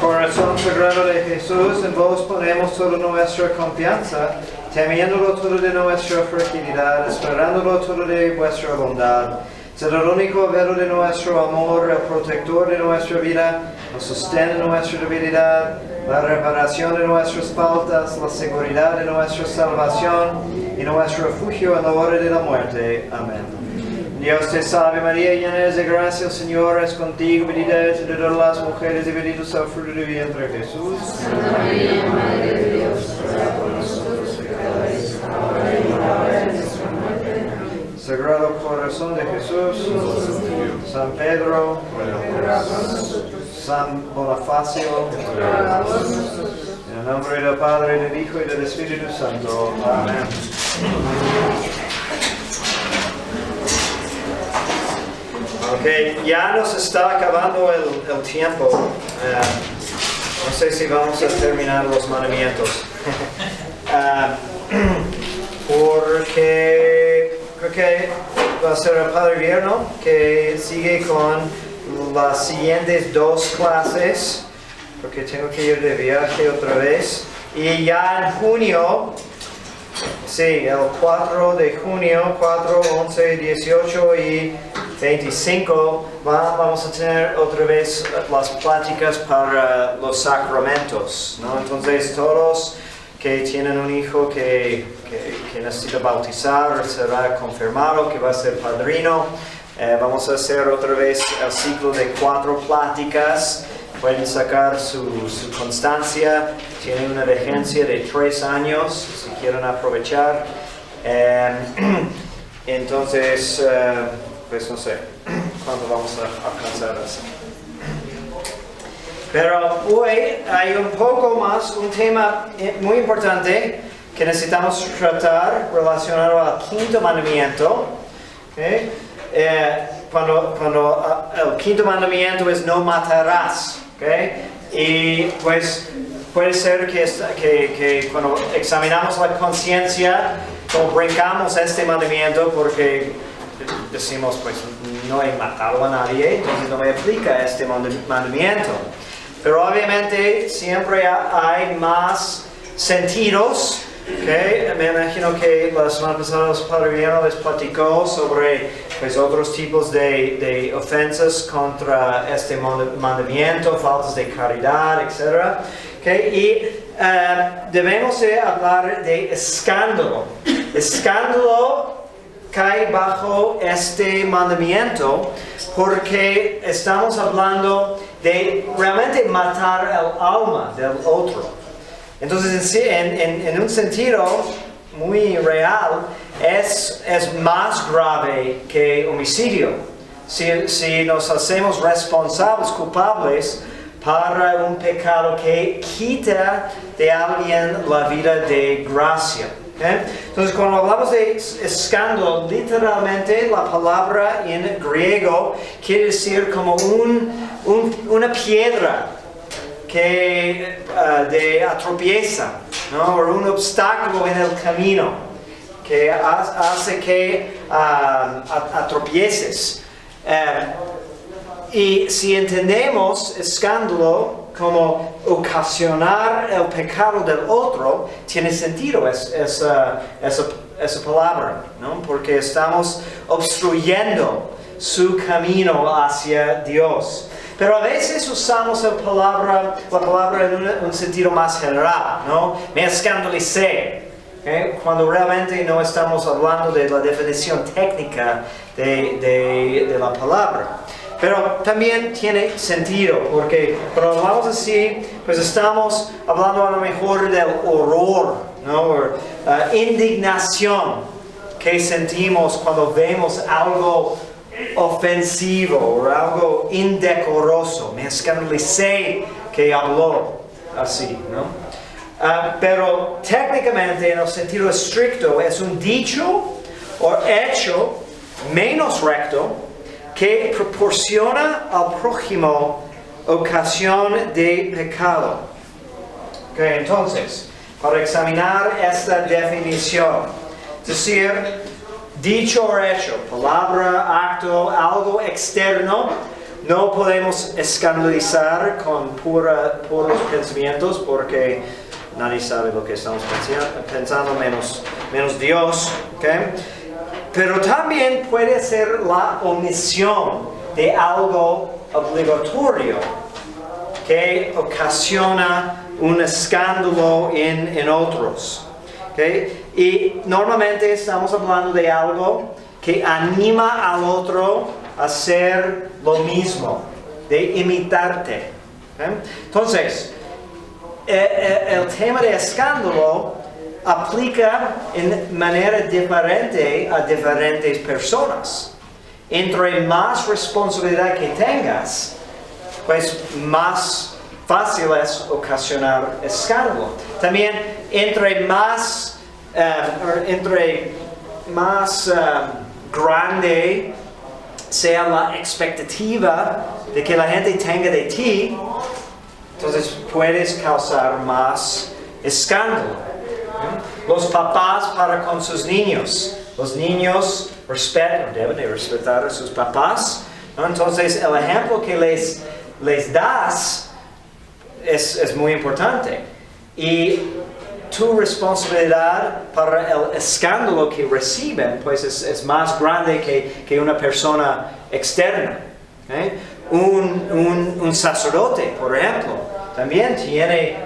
Corazón sagrado de Jesús, en vos ponemos toda nuestra confianza, temiéndolo todo de nuestra fragilidad, esperándolo todo de vuestra bondad. Sed el único velo de nuestro amor, el protector de nuestra vida, el sostén de nuestra debilidad, la reparación de nuestras faltas, la seguridad de nuestra salvación y nuestro refugio en la hora de la muerte. Amén. Dios te salve María, llena eres de gracia, el Señor es contigo, bendita eres entre todas las mujeres y bendito es el fruto de tu vientre, Jesús. Santa María, Madre de Dios, ruega por nosotros pecadores, ahora y en la hora de nuestra muerte. Amén. Sagrado Corazón de Jesús, San Pedro, San Bonifacio, en el nombre del Padre, del Hijo y del Espíritu Santo. Amén. Ok, ya nos está acabando el tiempo. No sé si vamos a terminar los mandamientos. Porque creo que va a ser el Padre Vierno que sigue con las siguientes dos clases, porque tengo que ir de viaje otra vez. Y ya en junio, sí, el 4 de junio, 4, 11, 18 y 25, vamos a tener otra vez las pláticas para los sacramentos, ¿no? Entonces todos que tienen un hijo que necesita bautizar, será confirmado, que va a ser padrino. Vamos a hacer otra vez el ciclo de 4 pláticas. Pueden sacar su constancia. Tiene una vigencia de 3 años, si quieren aprovechar. Entonces, pues no sé cuándo vamos a alcanzar eso. Pero hoy hay un poco más, un tema muy importante que necesitamos tratar relacionado al 5º mandamiento. ¿Okay? Cuando el 5º mandamiento es no matarás. ¿Okay? Y pues puede ser que cuando examinamos la conciencia, como brincamos este mandamiento porque decimos, pues no he matado a nadie, entonces no me aplica este mandamiento. Pero obviamente siempre hay más sentidos. Okay. Me imagino que la semana pasada el Padre Vierno les platicó sobre pues, otros tipos de ofensas contra este mandamiento, faltas de caridad, etc. Okay. Y debemos de hablar de escándalo. Escándalo cae bajo este mandamiento porque estamos hablando de realmente matar el alma del otro. Entonces, en un sentido muy real, es más grave que homicidio. Si nos hacemos responsables, culpables, para un pecado que quita de alguien la vida de gracia. ¿Okay? Entonces, cuando hablamos de escándalo, literalmente la palabra en griego quiere decir como una piedra que de atropieza, ¿no? O un obstáculo en el camino que hace que atropieces. Y si entendemos escándalo como ocasionar el pecado del otro, tiene sentido esa palabra, ¿no? Porque estamos obstruyendo su camino hacia Dios. Pero a veces usamos la palabra en un sentido más general, ¿no? Me escandalicé, ¿okay? Cuando realmente no estamos hablando de la definición técnica de la palabra. Pero también tiene sentido, porque cuando hablamos así, pues estamos hablando a lo mejor del horror, ¿no? O, indignación que sentimos cuando vemos algo ofensivo o algo indecoroso. Me escandalicé que habló así, ¿no? Pero técnicamente, en el sentido estricto, es un dicho o hecho menos recto que proporciona al prójimo ocasión de pecado. Okay, entonces, para examinar esta definición, es decir, dicho o hecho, palabra, acto, algo externo, no podemos escandalizar con puros pensamientos porque nadie sabe lo que estamos pensando menos Dios. ¿Okay? Pero también puede ser la omisión de algo obligatorio que ocasiona un escándalo en otros. ¿Okay? Y normalmente estamos hablando de algo que anima al otro a hacer lo mismo, de imitarte. ¿Okay? Entonces, el tema de escándalo aplica en manera diferente a diferentes personas. Entre más responsabilidad que tengas, pues más fácil es ocasionar escándalo. También entre más grande sea la expectativa de que la gente tenga de ti, entonces puedes causar más escándalo. Los papás para con sus niños. Los niños deben de respetar a sus papás. ¿No? Entonces el ejemplo que les das es muy importante. Y tu responsabilidad para el escándalo que reciben pues es más grande que una persona externa. ¿Okay? Un sacerdote, por ejemplo, también tiene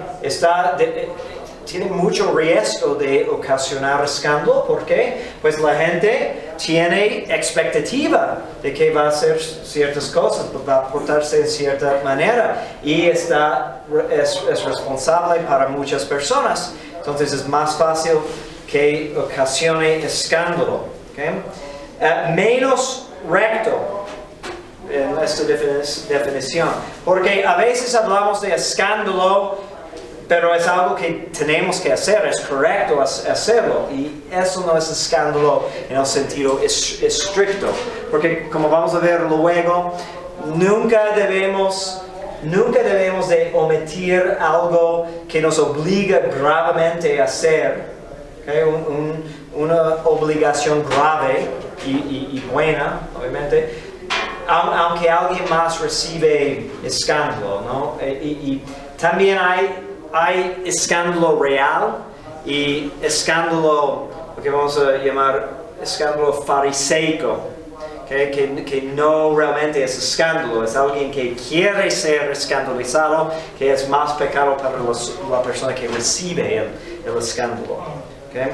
mucho riesgo de ocasionar escándalo. ¿Por qué? Pues la gente tiene expectativa de que va a hacer ciertas cosas, va a portarse de cierta manera y es responsable para muchas personas. Entonces es más fácil que ocasione escándalo. ¿Okay? Menos recto en esta definición, porque a veces hablamos de escándalo, pero es algo que tenemos que hacer, es correcto hacerlo, y eso no es escándalo en el sentido estricto, porque como vamos a ver luego, nunca debemos de omitir algo que nos obliga gravemente a hacer, ¿okay? Una obligación grave y buena, obviamente, aunque alguien más recibe escándalo, ¿no? Y también hay escándalo real y escándalo, lo que vamos a llamar escándalo fariseico, ¿okay? Que no realmente es escándalo, es alguien que quiere ser escandalizado, que es más pecado para la persona que recibe el escándalo. ¿Okay?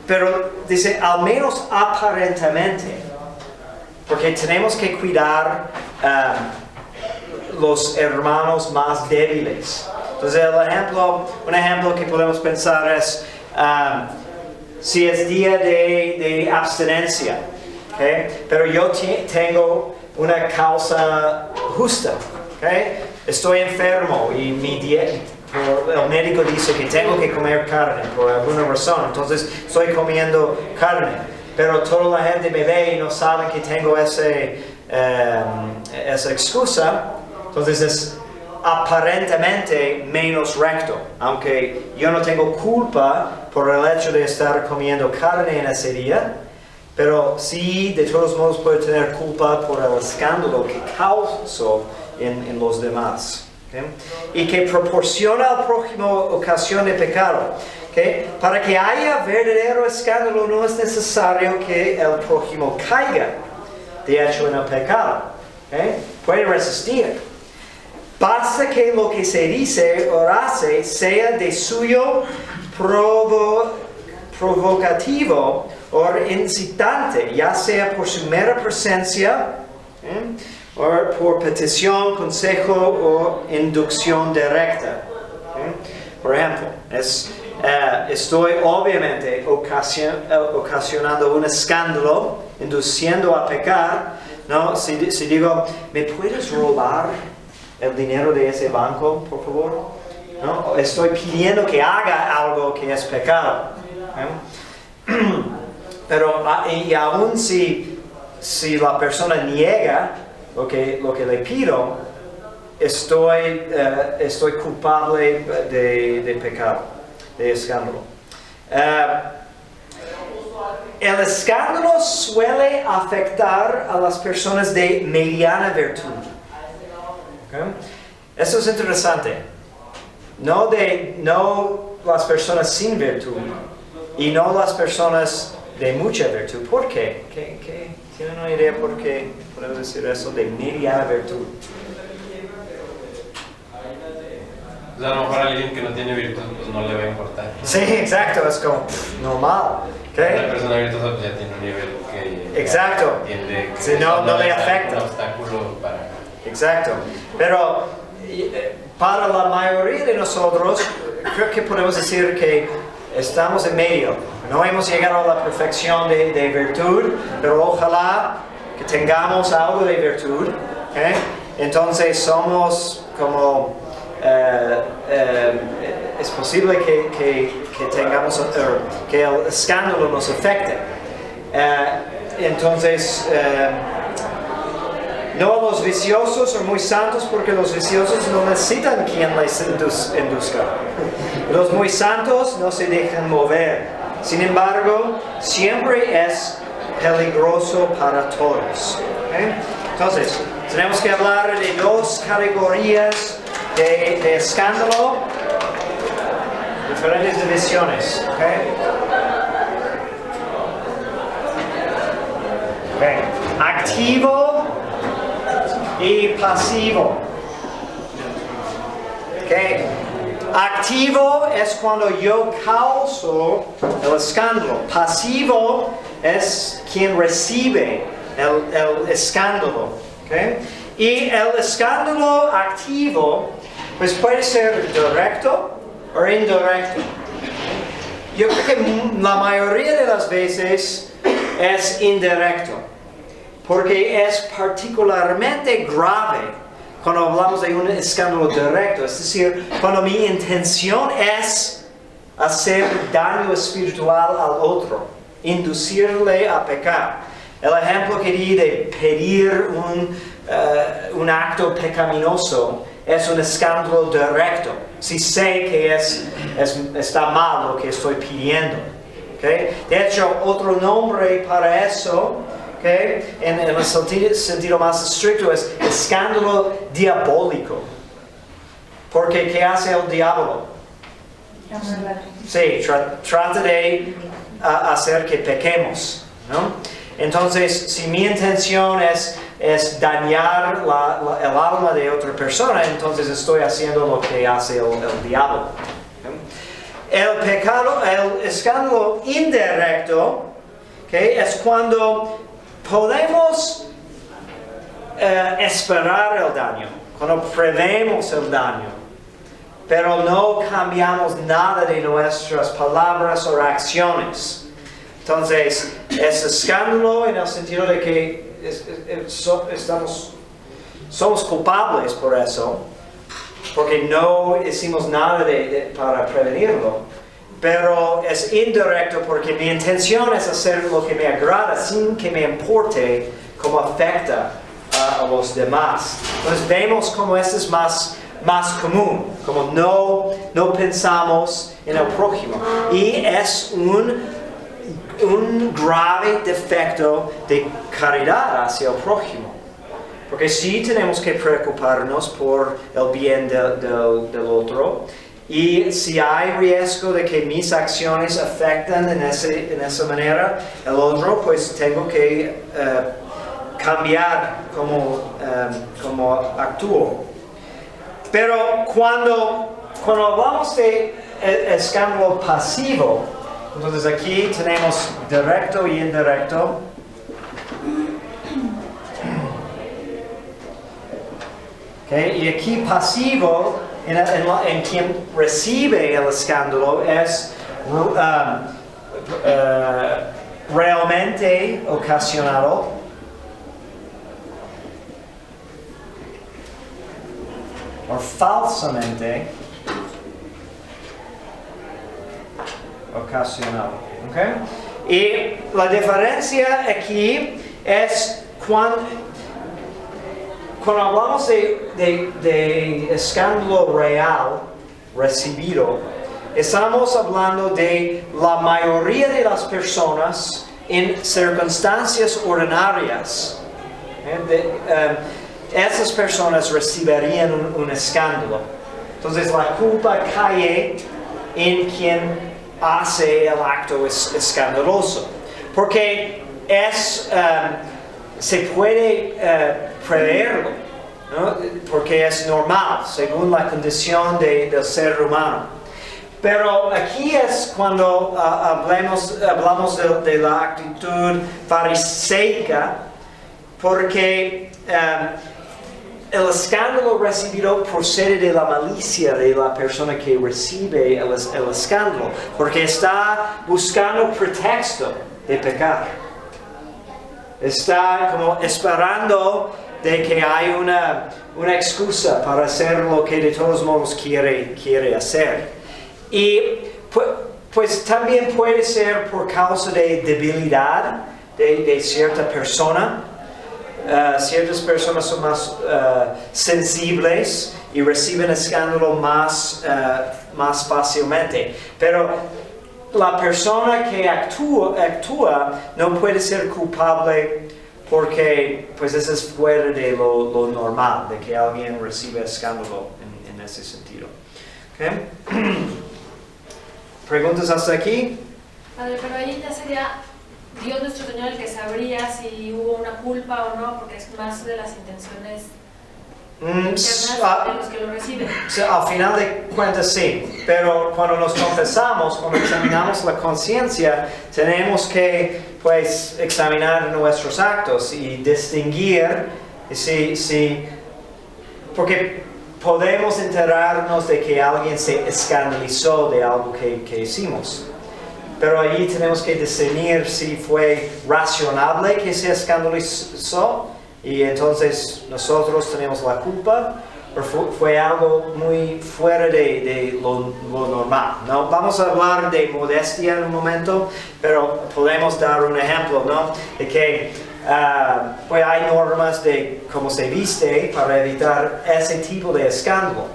Pero dice, al menos aparentemente, porque tenemos que cuidar los hermanos más débiles. Entonces un ejemplo que podemos pensar es si es día de abstinencia, ¿okay? Pero yo tengo una causa justa, ¿okay? Estoy enfermo y el médico dice que tengo que comer carne por alguna razón, entonces estoy comiendo carne, pero toda la gente me ve y no saben que tengo esa excusa, entonces es aparentemente menos recto, aunque yo no tengo culpa por el hecho de estar comiendo carne en ese día, pero sí de todos modos puedo tener culpa por el escándalo que causó en los demás. ¿Okay? Y que proporciona al prójimo ocasión de pecado. ¿Okay? Para que haya verdadero escándalo no es necesario que el prójimo caiga de hecho en el pecado. ¿Okay? Puede resistir. Basta que lo que se dice o hace sea de suyo provocativo o incitante, ya sea por su mera presencia, o por petición, consejo o inducción directa. Por ejemplo, estoy obviamente ocasionando un escándalo, induciendo a pecar, ¿no? Si digo, ¿me puedes robar el dinero de ese banco, por favor? ¿No? Estoy pidiendo que haga algo que es pecado. Pero y aún si la persona niega lo que le pido, estoy culpable de pecado, de escándalo. el escándalo suele afectar a las personas de mediana virtud. ¿Okay? Esto es interesante. No las personas sin virtud y no las personas de mucha virtud. ¿Por qué? ¿Tienen una idea por qué podemos decir eso de mediana virtud? O sea, a lo mejor alguien que no tiene virtud pues no le va a importar. Sí, exacto, es como normal. ¿Okay? Una persona virtuosa pues ya tiene un nivel que Exacto. entiende que Sí, no le es afecta. un obstáculo para... Exacto. Pero para la mayoría de nosotros, creo que podemos decir que estamos en medio. No hemos llegado a la perfección de virtud, pero ojalá que tengamos algo de virtud. ¿Okay? Entonces somos como... es posible que tengamos que el escándalo nos afecte. Entonces, no a los viciosos o muy santos, porque los viciosos no necesitan quien les induzca. Los muy santos no se dejan mover. Sin embargo, siempre es peligroso para todos. ¿Okay? Entonces, tenemos que hablar de dos categorías de escándalo, diferentes divisiones. ¿Okay? Okay. Activo y pasivo. Okay. Activo es cuando yo causo el escándalo. Pasivo es quien recibe el escándalo. Okay. Y el escándalo activo pues puede ser directo o indirecto. Yo creo que la mayoría de las veces es indirecto, porque es particularmente grave cuando hablamos de un escándalo directo, es decir, cuando mi intención es hacer daño espiritual al otro, inducirle a pecar. El ejemplo que di de pedir un acto pecaminoso es un escándalo directo. Si sé que está mal lo que estoy pidiendo. ¿Okay? De hecho, otro nombre para eso, ¿okay? en el sentido más estricto, es escándalo diabólico. Porque ¿qué hace el diablo? Sí, trata de hacer que pequemos, ¿no? Entonces, si mi intención es dañar el alma de otra persona, entonces estoy haciendo lo que hace el diablo. El escándalo indirecto, ¿okay? Es cuando podemos esperar el daño, cuando prevemos el daño, pero no cambiamos nada de nuestras palabras o acciones. Entonces, es escándalo en el sentido de que somos culpables por eso, porque no hicimos nada para prevenirlo. Pero es indirecto porque mi intención es hacer lo que me agrada sin que me importe cómo afecta a los demás. Entonces vemos cómo esto es más común, como no pensamos en el prójimo. Y es un grave defecto de caridad hacia el prójimo. Porque sí tenemos que preocuparnos por el bien del otro. Y si hay riesgo de que mis acciones afecten en esa manera el otro, pues tengo que cambiar cómo actúo. Pero cuando hablamos de escándalo pasivo, entonces aquí tenemos directo y indirecto. Okay, y aquí pasivo, en quien recibe el escándalo, es realmente ocasionado. O falsamente ocasionado. ¿Okay? Y la diferencia aquí es cuando hablamos de escándalo real recibido, estamos hablando de la mayoría de las personas en circunstancias ordinarias, esas personas recibirían un escándalo. Entonces la culpa cae en quien hace el acto escandaloso. Porque se puede preverlo, ¿no? Porque es normal, según la condición del ser humano. Pero aquí es cuando hablamos de la actitud fariseica, porque el escándalo recibido procede de la malicia de la persona que recibe el escándalo, porque está buscando pretexto de pecar. Está como esperando de que hay una excusa para hacer lo que de todos modos quiere hacer. Y pues también puede ser por causa de debilidad de cierta persona. Ciertas personas son más sensibles y reciben escándalo más fácilmente. Pero la persona que actúa no puede ser culpable porque pues eso es fuera de lo normal, de que alguien reciba escándalo en ese sentido. ¿Okay? ¿Preguntas hasta aquí? Padre, pero ahí ya sería Dios nuestro Señor el que sabría si hubo una culpa o no, porque es más de las intenciones internas de los que lo reciben. Al final de cuentas sí, pero cuando nos confesamos, cuando examinamos la conciencia, tenemos que pues examinar nuestros actos y distinguir porque podemos enterarnos de que alguien se escandalizó de algo que hicimos. Pero allí tenemos que discernir si fue razonable que se escandalizó y entonces nosotros tenemos la culpa o fue algo muy fuera de lo normal, ¿no? Vamos a hablar de modestia en un momento, pero podemos dar un ejemplo, ¿no? De que pues hay normas de cómo se viste para evitar ese tipo de escándalo.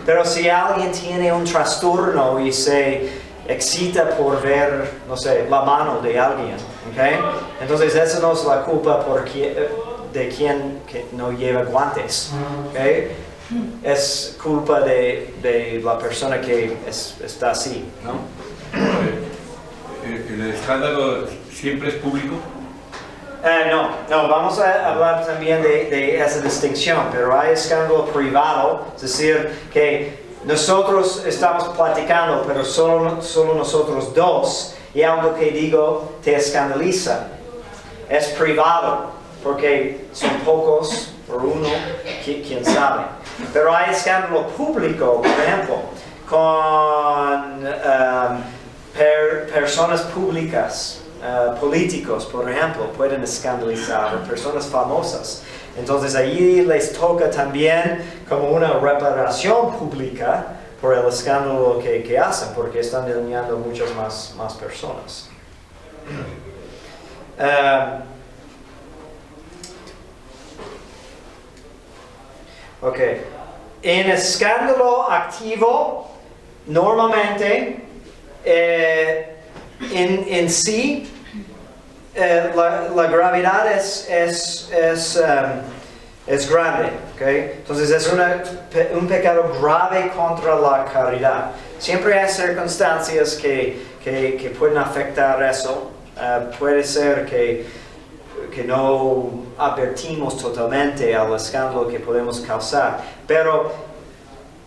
Pero si alguien tiene un trastorno y se excita por ver, no sé, la mano de alguien, ¿okay? Entonces esa no es la culpa de quien que no lleva guantes, ¿okay? Es culpa de la persona que está así, ¿no? ¿El escándalo siempre es público? No, vamos a hablar también de esa distinción, pero hay escándalo privado, es decir, que nosotros estamos platicando, pero solo nosotros dos, y algo que digo te escandaliza. Es privado, porque son pocos por uno, quién sabe. Pero hay escándalo público, por ejemplo, con personas públicas, políticos, por ejemplo, pueden escandalizar, personas famosas. Entonces allí les toca también como una reparación pública por el escándalo que hacen, porque están dañando muchas más personas. Ok. En escándalo activo, normalmente en sí la gravedad es grande, ¿okay? Entonces es un pecado grave contra la caridad. Siempre hay circunstancias que pueden afectar eso. Puede ser que no advertimos totalmente al escándalo que podemos causar, pero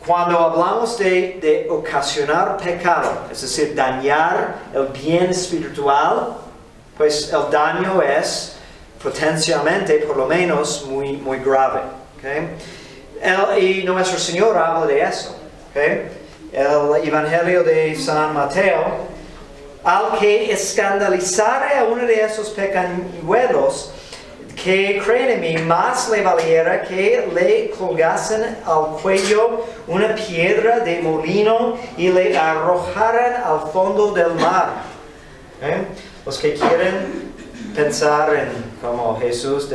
cuando hablamos de ocasionar pecado, es decir, dañar el bien espiritual, pues el daño es potencialmente, por lo menos, muy grave. ¿Okay? Y nuestro Señor habla de eso. ¿Okay? El Evangelio de San Mateo, al que escandalizare a uno de esos pecañuelos que creen en mí, más le valiera que le colgasen al cuello una piedra de molino y le arrojaran al fondo del mar. ¿Okay? Los que quieren pensar en como Jesús,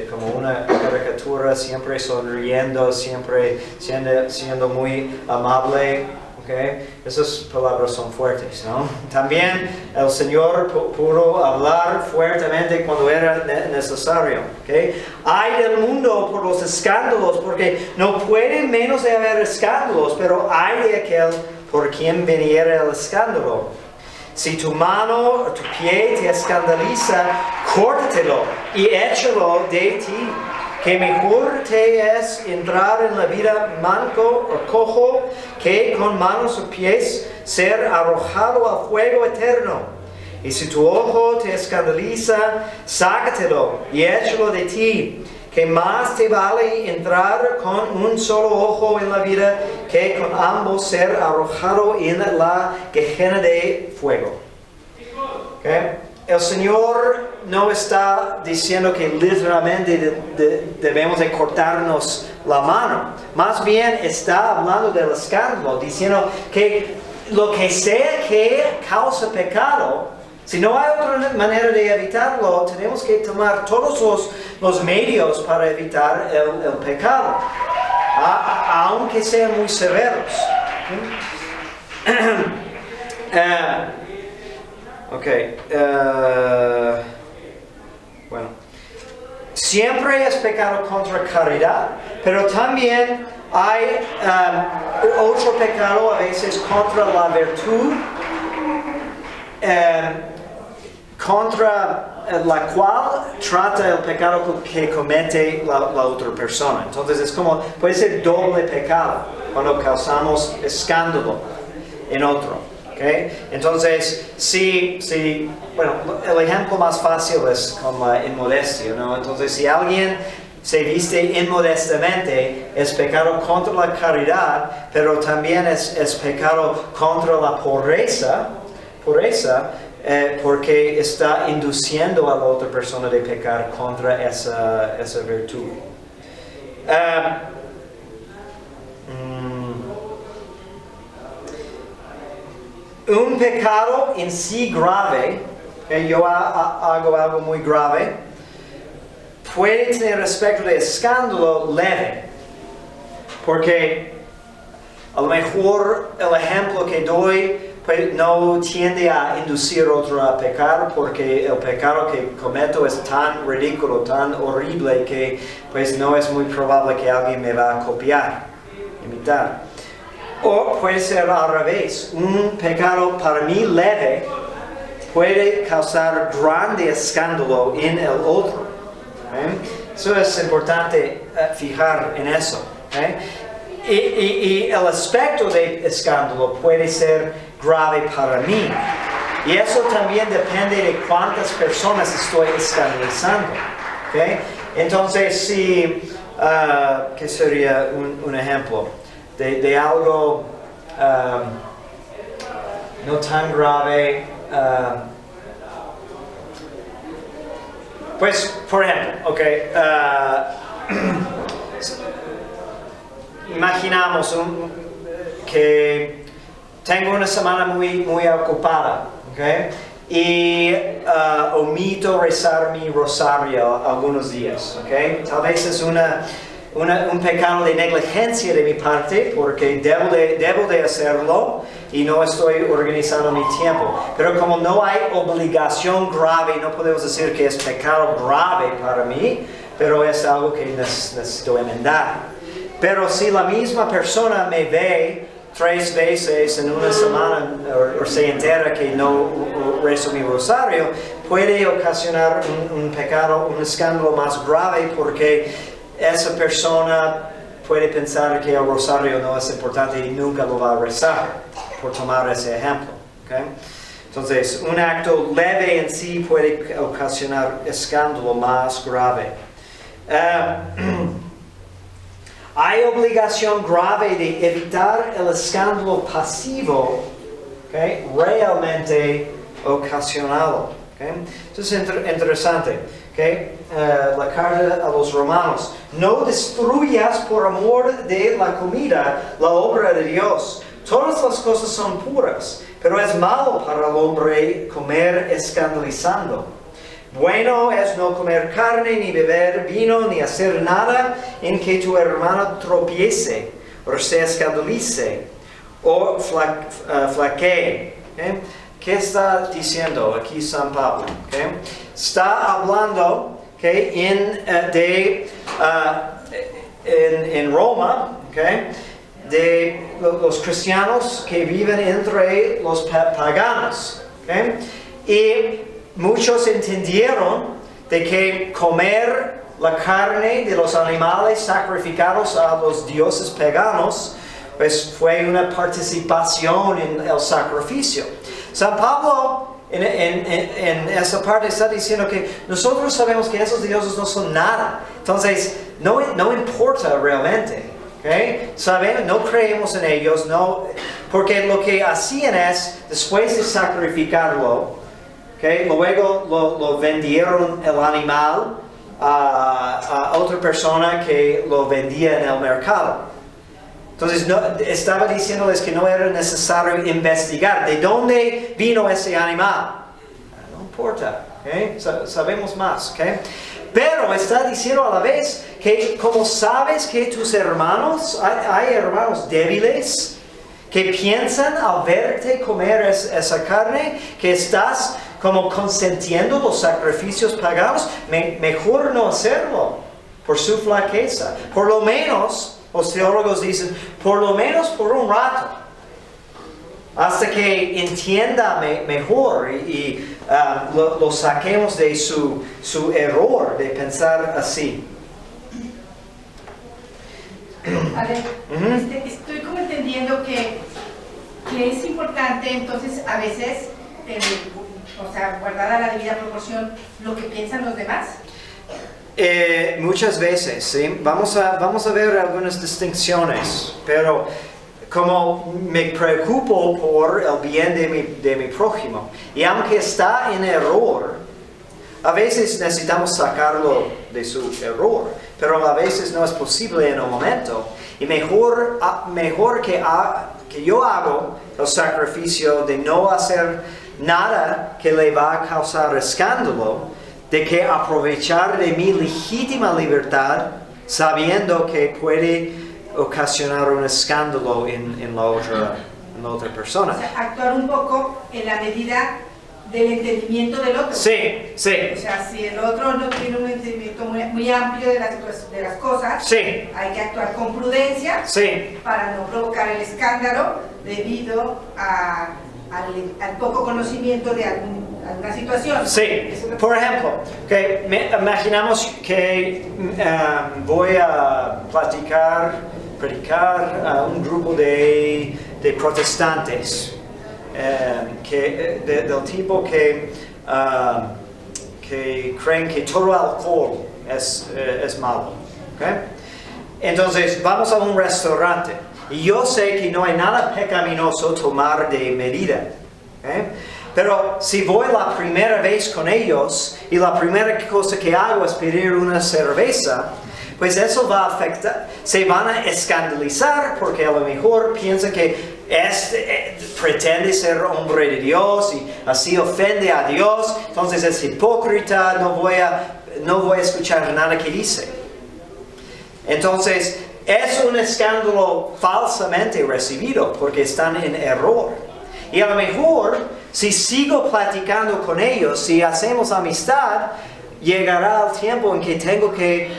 como una caricatura, siempre sonriendo, siempre siendo muy amable, Okay. Esas palabras son fuertes, ¿no? También el Señor pudo hablar fuertemente cuando era necesario. Okay. Hay del mundo por los escándalos, porque no puede menos de haber escándalos, pero hay de aquel por quien viniera el escándalo. Si tu mano o tu pie te escandaliza, córtatelo y échalo de ti. Que mejor te es entrar en la vida manco o cojo que con manos o pies ser arrojado al fuego eterno. Y si tu ojo te escandaliza, sácatelo y échalo de ti. Que más te vale entrar con un solo ojo en la vida que con ambos ser arrojado en la gehenna de fuego. Okay. El Señor no está diciendo que literalmente debemos de cortarnos la mano. Más bien está hablando del escándalo, diciendo que lo que sea que causa pecado, si no hay otra manera de evitarlo, tenemos que tomar todos los medios para evitar el pecado, aunque sean muy severos. Bueno, siempre es pecado contra caridad, pero también hay otro pecado a veces contra la virtud, contra la cual trata el pecado que comete la otra persona. Entonces es como, puede ser doble pecado cuando causamos escándalo en otro. Okay. Entonces, bueno, el ejemplo más fácil es con la inmodestia, ¿no? Entonces, si alguien se viste inmodestamente, es pecado contra la caridad, pero también es pecado contra la pureza, porque está induciendo a la otra persona de pecar contra esa virtud. Un pecado en sí grave, yo hago algo muy grave, puede tener aspecto de escándalo leve, porque a lo mejor el ejemplo que doy pues, no tiende a inducir a otro a pecar, porque el pecado que cometo es tan ridículo, tan horrible, que pues no es muy probable que alguien me va a copiar, imitar. O puede ser al revés, un pecado para mí leve puede causar grande escándalo en el otro. Eso es importante fijar en eso. Y el aspecto de escándalo puede ser grave para mí. Y eso también depende de cuántas personas estoy escandalizando. Entonces, si, ¿qué sería un ejemplo? De algo no tan grave, pues, por ejemplo, imaginamos que tengo una semana muy ocupada, y omito rezar mi rosario algunos días, tal vez es un pecado de negligencia de mi parte, porque debo de hacerlo y no estoy organizando mi tiempo. Pero como no hay obligación grave, no podemos decir que es pecado grave para mí, pero es algo que necesito enmendar. Pero si la misma persona me ve 3 veces en una semana o se entera que no rezo mi rosario, puede ocasionar un pecado, un escándalo más grave, porque esa persona puede pensar que el rosario no es importante y nunca lo va a rezar, por tomar ese ejemplo. Entonces, un acto leve en sí puede ocasionar escándalo más grave. Hay obligación grave de evitar el escándalo pasivo, realmente ocasionado. Eso es interesante. La carta a los romanos. No destruyas por amor de la comida la obra de Dios. Todas las cosas son puras, pero es malo para el hombre comer escandalizando. Bueno es no comer carne, ni beber vino, ni hacer nada en que tu hermano tropiece o se escandalice. o flaquee. ¿Okay? ¿Qué está diciendo aquí San Pablo? ¿Okay? Está hablando en Roma, ¿okay? De los cristianos que viven entre los paganos. ¿Okay? Y muchos entendieron de que comer la carne de los animales sacrificados a los dioses paganos pues fue una participación en el sacrificio. San Pablo en esa parte está diciendo que nosotros sabemos que esos dioses no son nada. Entonces, no importa realmente. ¿Okay? Sabemos, no creemos en ellos, porque lo que hacían es, después de sacrificarlo, ¿okay? Luego lo vendieron el animal a otra persona que lo vendía en el mercado. Entonces estaba diciéndoles que no era necesario investigar de dónde vino ese animal. No importa, ¿okay? Sabemos más. ¿Okay? Pero está diciendo a la vez que como sabes que tus hermanos, hay hermanos débiles que piensan al verte comer esa carne, que estás como consentiendo los sacrificios paganos, mejor no hacerlo por su flaqueza. Por lo menos, los teólogos dicen, por lo menos por un rato, hasta que entienda mejor y lo saquemos de su error de pensar así. A ver, estoy como entendiendo que es importante entonces a veces, guardada la debida proporción, lo que piensan los demás. Muchas veces, ¿sí? Vamos a ver algunas distinciones, pero como me preocupo por el bien de mi prójimo, y aunque está en error, a veces necesitamos sacarlo de su error, pero a veces no es posible en un momento, y mejor que yo hago el sacrificio de no hacer nada que le va a causar escándalo, de que aprovechar de mi legítima libertad sabiendo que puede ocasionar un escándalo en la otra persona. O sea, actuar un poco en la medida del entendimiento del otro. Sí. O sea, si el otro no tiene un entendimiento muy amplio de las cosas, Sí. hay que actuar con prudencia para no provocar el escándalo debido al poco conocimiento de alguna situación. Sí, por ejemplo, imaginamos que voy a predicar a un grupo de protestantes del tipo que creen que todo alcohol es malo. ¿Okay? Entonces vamos a un restaurante y yo sé que no hay nada pecaminoso tomar de medida. ¿Okay? Pero si voy la primera vez con ellos y la primera cosa que hago es pedir una cerveza, pues eso va a afectar, se van a escandalizar porque a lo mejor piensan que pretende ser hombre de Dios y así ofende a Dios, entonces es hipócrita, no voy a escuchar nada que dice. Entonces es un escándalo falsamente recibido porque están en error. Y a lo mejor, si sigo platicando con ellos, si hacemos amistad, llegará el tiempo en que tengo que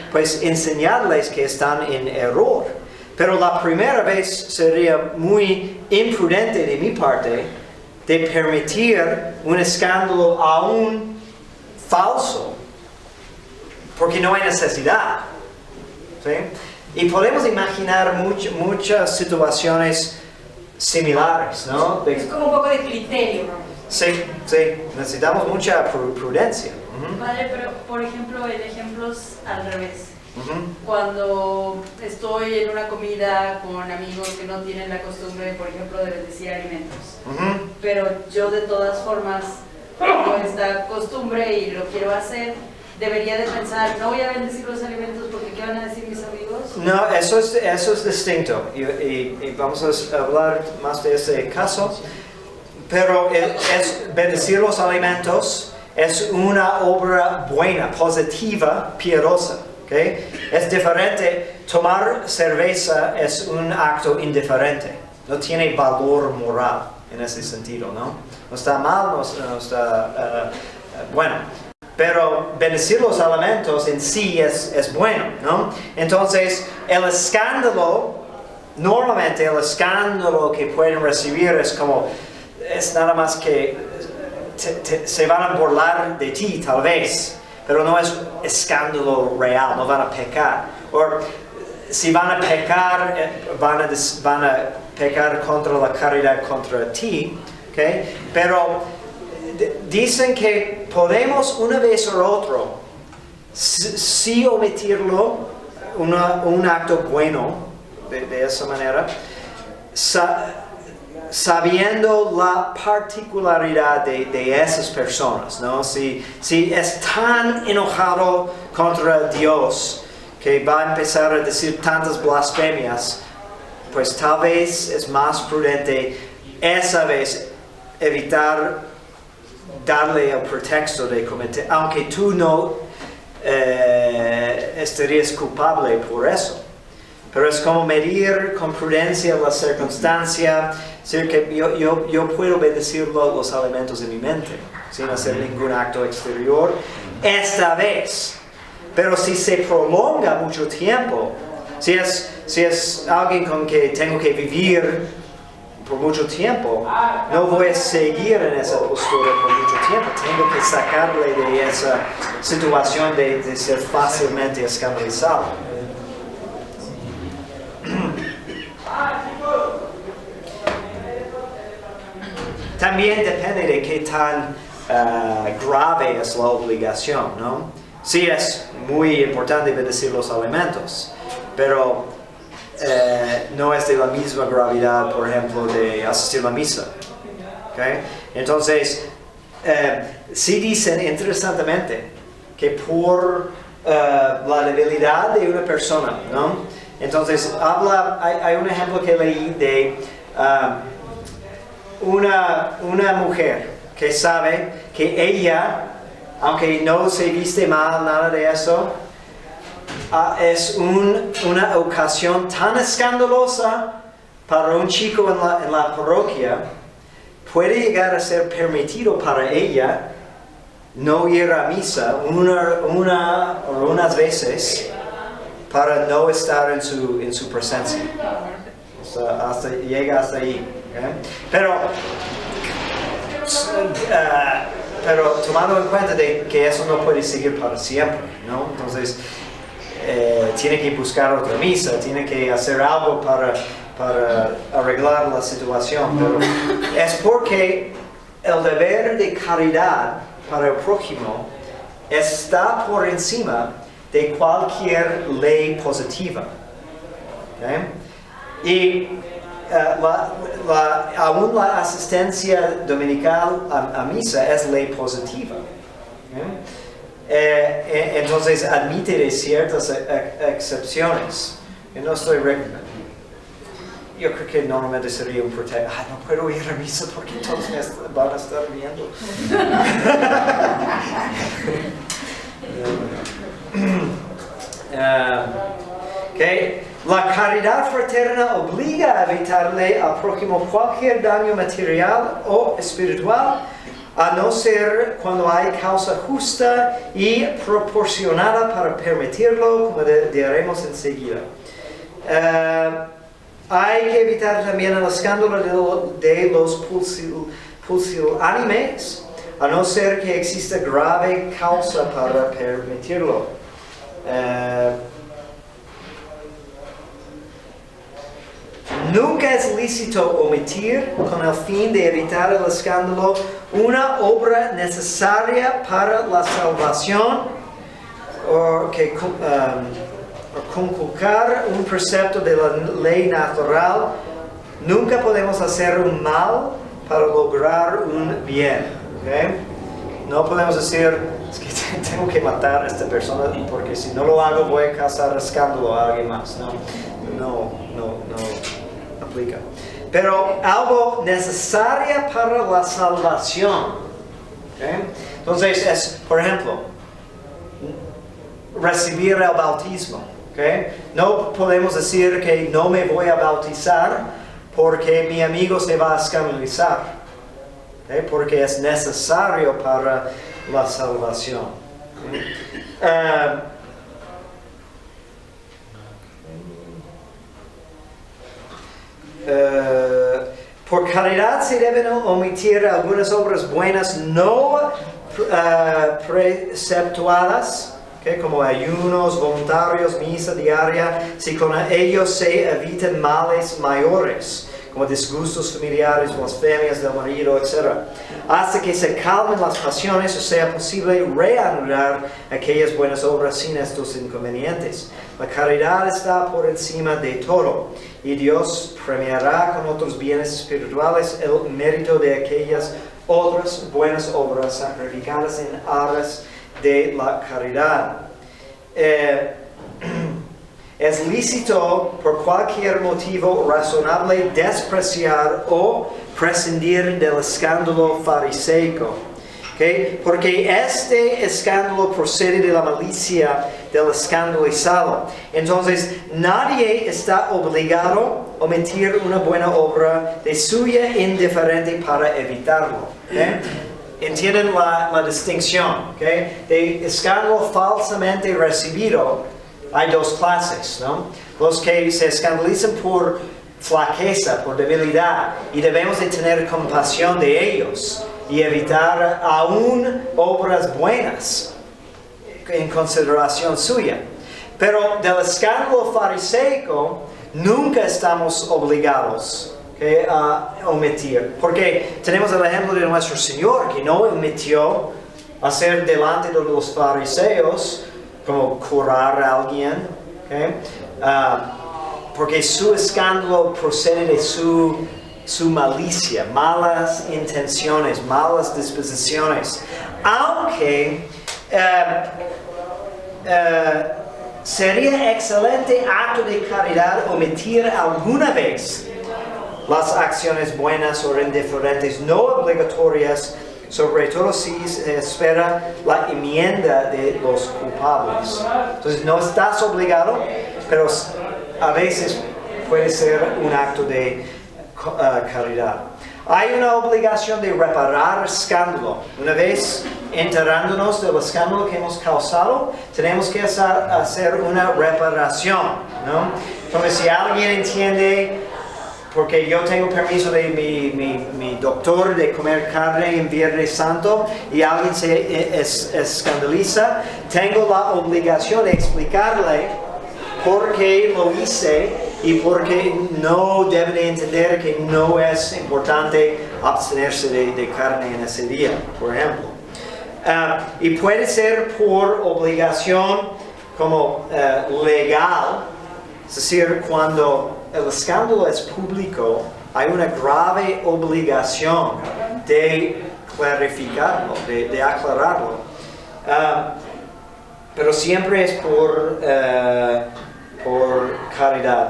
enseñarles que están en error. Pero la primera vez sería muy imprudente de mi parte de permitir un escándalo aún falso, porque no hay necesidad. ¿Sí? Y podemos imaginar muchas situaciones similares, ¿no? Es como un poco de criterio, ¿no? Sí, necesitamos mucha prudencia. Padre, pero por ejemplo, en ejemplos al revés. Uh-huh. Cuando estoy en una comida con amigos que no tienen la costumbre, por ejemplo, de bendecir alimentos, Uh-huh. pero yo de todas formas tengo esta costumbre y lo quiero hacer, debería de pensar, no voy a bendecir los alimentos porque ¿qué van a decir mis amigos? No, eso es distinto y vamos a hablar más de ese caso, pero bendecir los alimentos es una obra buena, positiva, piadosa. ¿Okay? Es diferente, tomar cerveza es un acto indiferente. no tiene valor moral en ese sentido, ¿no? No está mal, no está bueno. Pero bendecir los alimentos en sí es bueno, ¿no? Entonces, el escándalo, normalmente el escándalo que pueden recibir es nada más que se van a burlar de ti, tal vez, pero no es escándalo real, no van a pecar. O si van a pecar, van a pecar contra la caridad contra ti, ¿okay? Pero dicen que podemos una vez o otro sí omitirlo, un acto bueno de esa manera, sabiendo la particularidad de esas personas, ¿no? Si es tan enojado contra Dios que va a empezar a decir tantas blasfemias, pues tal vez es más prudente esa vez evitar darle el pretexto de cometer, aunque tú no estarías culpable por eso. Pero es como medir con prudencia la circunstancia, decir que yo puedo bendecir los alimentos de mi mente, sin hacer ningún acto exterior, esta vez. Pero si se prolonga mucho tiempo, si es alguien con que tengo que vivir por mucho tiempo, no voy a seguir en esa postura por mucho tiempo. Tengo que sacarle de esa situación de ser fácilmente escandalizado. También depende de qué tan grave es la obligación, ¿no? Sí es muy importante bendecir los alimentos, pero no es de la misma gravedad, por ejemplo, de asistir a la misa. ¿Okay? Entonces, sí dicen interesantemente que por la debilidad de una persona, ¿no? Entonces, hay un ejemplo que leí de una mujer que sabe que ella, aunque no se viste mal, nada de eso, es una ocasión tan escandalosa para un chico en la parroquia, puede llegar a ser permitido para ella no ir a misa unas veces para no estar en su presencia. Llega hasta ahí. ¿Okay? Pero tomando en cuenta de que eso no puede seguir para siempre, ¿no? Entonces, tiene que buscar otra misa, tiene que hacer algo para arreglar la situación. Pero es porque el deber de caridad para el prójimo está por encima de cualquier ley positiva. ¿Okay? Y aún la asistencia dominical a misa es ley positiva. Entonces admite de ciertas excepciones. Yo no estoy yo creo que normalmente sería un pretexto. No puedo ir a misa porque todos me van a estar viendo. Okay. La caridad fraterna obliga a evitarle al prójimo cualquier daño material o espiritual, a no ser cuando hay causa justa y proporcionada para permitirlo, como diremos enseguida. Hay que evitar también el escándalo de los pusilánimes, a no ser que exista grave causa para permitirlo. Nunca es lícito omitir, con el fin de evitar el escándalo, una obra necesaria para la salvación o conculcar un precepto de la ley natural. Nunca podemos hacer un mal para lograr un bien. ¿Okay? No podemos decir, es que tengo que matar a esta persona porque si no lo hago voy a causar escándalo a alguien más. No aplica. Pero algo necesario para la salvación. ¿Okay? Entonces es, por ejemplo, recibir el bautismo. ¿Okay? No podemos decir que no me voy a bautizar porque mi amigo se va a escandalizar, ¿okay? Porque es necesario para la salvación. Por caridad se deben omitir algunas obras buenas no preceptuadas, ¿okay? Como ayunos voluntarios, misa diaria, si con ellos se evitan males mayores, como disgustos familiares, blasfemias del marido, etc. Hasta que se calmen las pasiones o sea posible reanudar aquellas buenas obras sin estos inconvenientes. La caridad está por encima de todo, y Dios premiará con otros bienes espirituales el mérito de aquellas otras buenas obras sacrificadas en aras de la caridad. Es lícito por cualquier motivo razonable despreciar o prescindir del escándalo fariseico, ¿okay? Porque este escándalo procede de la malicia del escandalizado. Entonces, nadie está obligado a omitir una buena obra de suya indiferente para evitarlo, ¿okay? ¿Entienden la distinción? ¿Okay? De escándalo falsamente recibido, hay dos clases, ¿no? Los que se escandalizan por flaqueza, por debilidad, y debemos de tener compasión de ellos y evitar aún obras buenas en consideración suya. Pero del escándalo fariseico nunca estamos obligados, ¿okay? A omitir, porque tenemos el ejemplo de nuestro Señor, que no omitió hacer delante de los fariseos como curar a alguien, ¿okay? Porque su escándalo procede de su malicia, malas intenciones, malas disposiciones. Aunque sería excelente acto de caridad omitir alguna vez las acciones buenas o indiferentes no obligatorias, sobre todo si se espera la enmienda de los culpables. Entonces no estás obligado, pero a veces puede ser un acto de caridad. Hay una obligación de reparar escándalo. Una vez enterándonos del escándalo que hemos causado, tenemos que hacer una reparación, ¿no? Entonces si alguien entiende, porque yo tengo permiso de mi doctor de comer carne en Viernes Santo y alguien se escandaliza, tengo la obligación de explicarle por qué lo hice y por qué no debe de entender que no es importante abstenerse de carne en ese día, por ejemplo. Y puede ser por obligación como legal, es decir, cuando el escándalo es público, hay una grave obligación de clarificarlo, de aclararlo. Pero siempre es por caridad.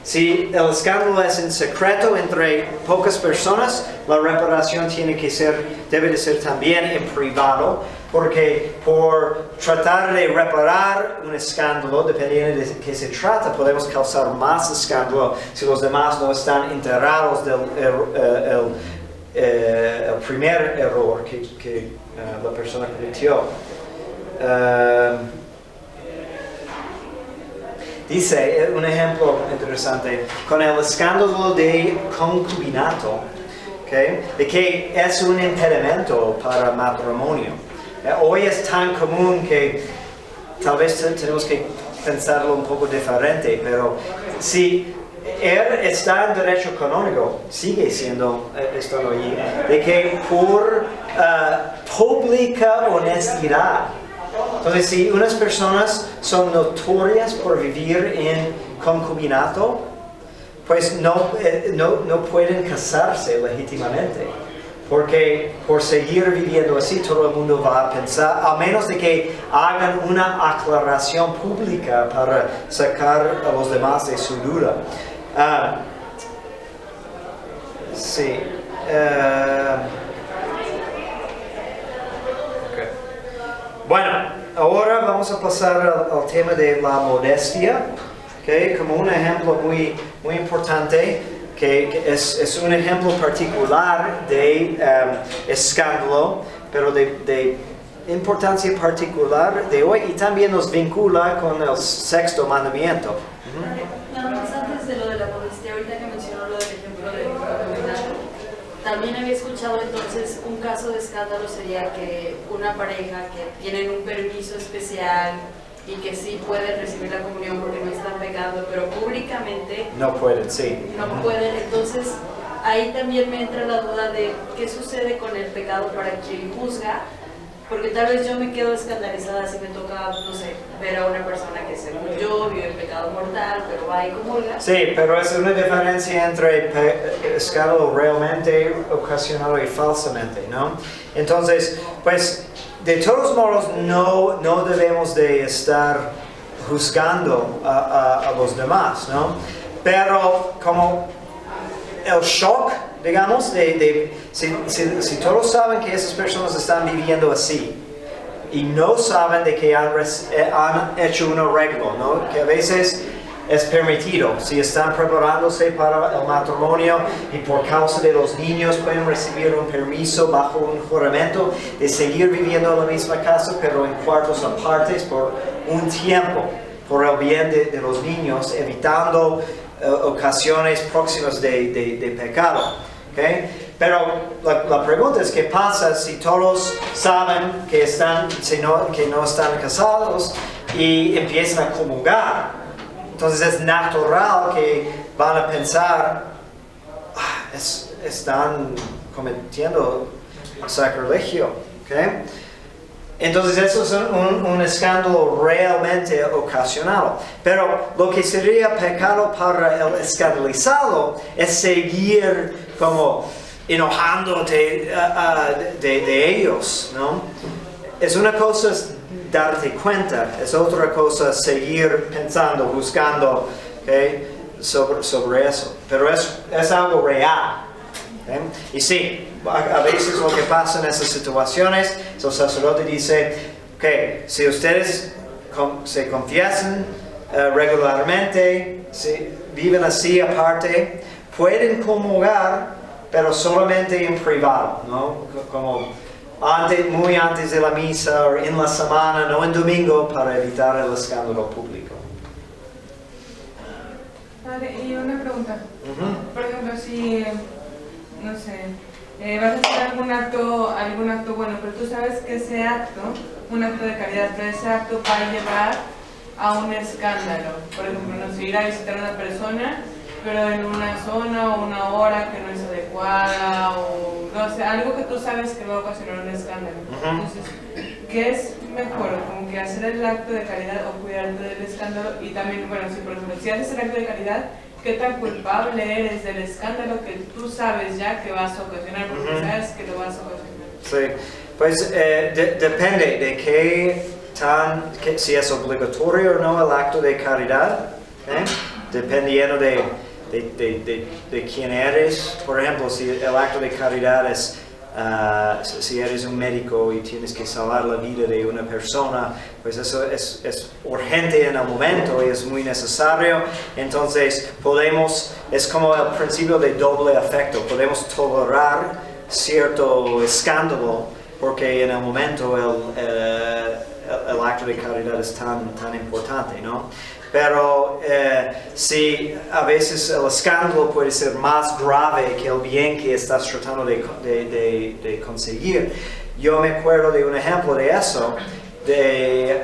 Si el escándalo es en secreto entre pocas personas, la reparación debe de ser también en privado, porque por tratar de reparar un escándalo, dependiendo de qué se trata, podemos causar más escándalo si los demás no están enterados del el primer error que la persona cometió. Dice un ejemplo interesante con el escándalo de concubinato, ¿okay? De que es un impedimento para matrimonio. Hoy es tan común que tal vez tenemos que pensarlo un poco diferente, pero si él está en derecho canónico, sigue estando allí, de que por pública honestidad. Entonces, si unas personas son notorias por vivir en concubinato, pues no pueden casarse legítimamente. Porque por seguir viviendo así, todo el mundo va a pensar, a menos de que hagan una aclaración pública para sacar a los demás de su duda. Sí. Okay. Bueno, ahora vamos a pasar al tema de la modestia. ¿okay? Como un ejemplo muy importante, que es un ejemplo particular de escándalo, pero de importancia particular de hoy, y también nos vincula con el sexto mandamiento. Nada más antes de lo de la modestia, ahorita que mencionó lo del ejemplo de concubinato, también había escuchado entonces un caso de escándalo sería que una pareja que tienen un permiso especial y que sí pueden recibir la comunión porque no están pecando, pero públicamente no pueden, sí. No pueden, entonces ahí también me entra la duda de qué sucede con el pecado para quien juzga, porque tal vez yo me quedo escandalizada si me toca, no sé, ver a una persona que según yo vive pecado mortal, pero va y comulga. Sí, pero es una diferencia entre escándalo realmente ocasionado y falsamente, ¿no? Entonces, pues, de todos modos, no debemos de estar juzgando a los demás, ¿no? Pero como el shock, digamos, si todos saben que esas personas están viviendo así y no saben de que han hecho un arreglo, ¿no? Que a veces es permitido, si están preparándose para el matrimonio y por causa de los niños pueden recibir un permiso bajo un juramento de seguir viviendo en la misma casa, pero en cuartos apartes por un tiempo, por el bien de los niños, evitando ocasiones próximas de pecado. ¿Okay? Pero la pregunta es, ¿qué pasa si todos saben que no están casados y empiezan a comulgar? Entonces es natural que van a pensar, están cometiendo sacrilegio. ¿Okay? Entonces eso es un escándalo realmente ocasionado. Pero lo que sería pecado para el escandalizado es seguir como enojándote de ellos, ¿no? Es una cosa darte cuenta, es otra cosa seguir pensando, buscando, ¿okay? sobre eso. Pero es algo real. ¿Okay? Y sí, a veces lo que pasa en esas situaciones, el sacerdote dice, okay, si ustedes se confiesan regularmente, si viven así aparte, pueden comulgar, pero solamente en privado, ¿no? Como muy antes de la misa o en la semana, no en domingo, para evitar el escándalo público. Vale, y una pregunta. Por ejemplo, si, no sé, vas a hacer algún acto bueno, pero tú sabes que ese acto, un acto de caridad, pero ese acto va a llevar a un escándalo. Por ejemplo, no sé, ir a visitar a una persona, pero en una zona o una hora que no es adecuada, o no sé, algo que tú sabes que va a ocasionar un escándalo. Entonces, ¿qué es mejor? Como que hacer el acto de caridad o cuidarte del escándalo. Y también, bueno, si por ejemplo, si haces el acto de caridad, ¿qué tan culpable eres del escándalo que tú sabes ya que vas a ocasionar? Porque sabes que lo vas a ocasionar. Sí, pues depende de si es obligatorio o no el acto de caridad, dependiendo de quién eres. Por ejemplo, si el acto de caridad es si eres un médico y tienes que salvar la vida de una persona, pues eso es urgente en el momento y es muy necesario. Entonces es como el principio de doble efecto. Podemos tolerar cierto escándalo porque en el momento el acto de caridad es tan importante, ¿no? Pero si a veces el escándalo puede ser más grave que el bien que estás tratando de conseguir. Yo me acuerdo de un ejemplo de eso, de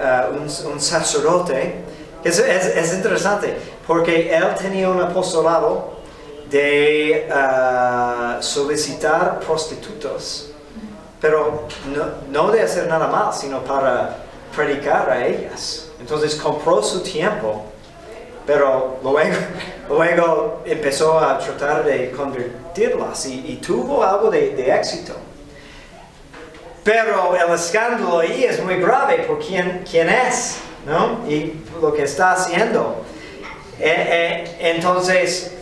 un sacerdote. Es interesante, porque él tenía un apostolado de solicitar prostitutas, pero no de hacer nada mal, sino para predicar a ellas. Entonces compró su tiempo, pero luego empezó a tratar de convertirlas y tuvo algo de éxito. Pero el escándalo ahí es muy grave por quién es, ¿no? Y lo que está haciendo. Entonces,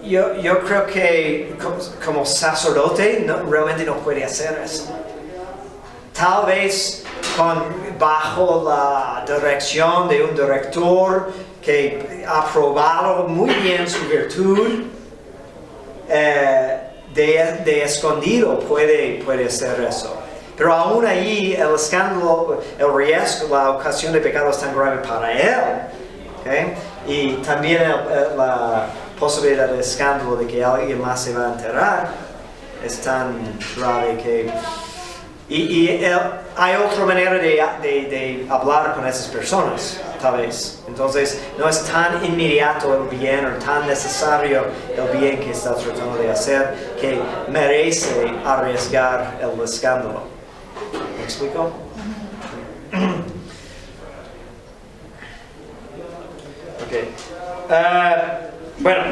yo creo que como sacerdote realmente no puede hacer eso. Tal vez bajo la dirección de un director que ha probado muy bien su virtud, de escondido puede hacer eso. Pero aún ahí el escándalo, el riesgo, la ocasión de pecado es tan grave para él. ¿Okay? Y también la posibilidad de escándalo de que alguien más se va a enterar es tan grave que... hay otra manera de hablar con esas personas, tal vez. Entonces, no es tan inmediato el bien o tan necesario el bien que está tratando de hacer que merece arriesgar el escándalo. ¿Me explico? Ok. Bueno.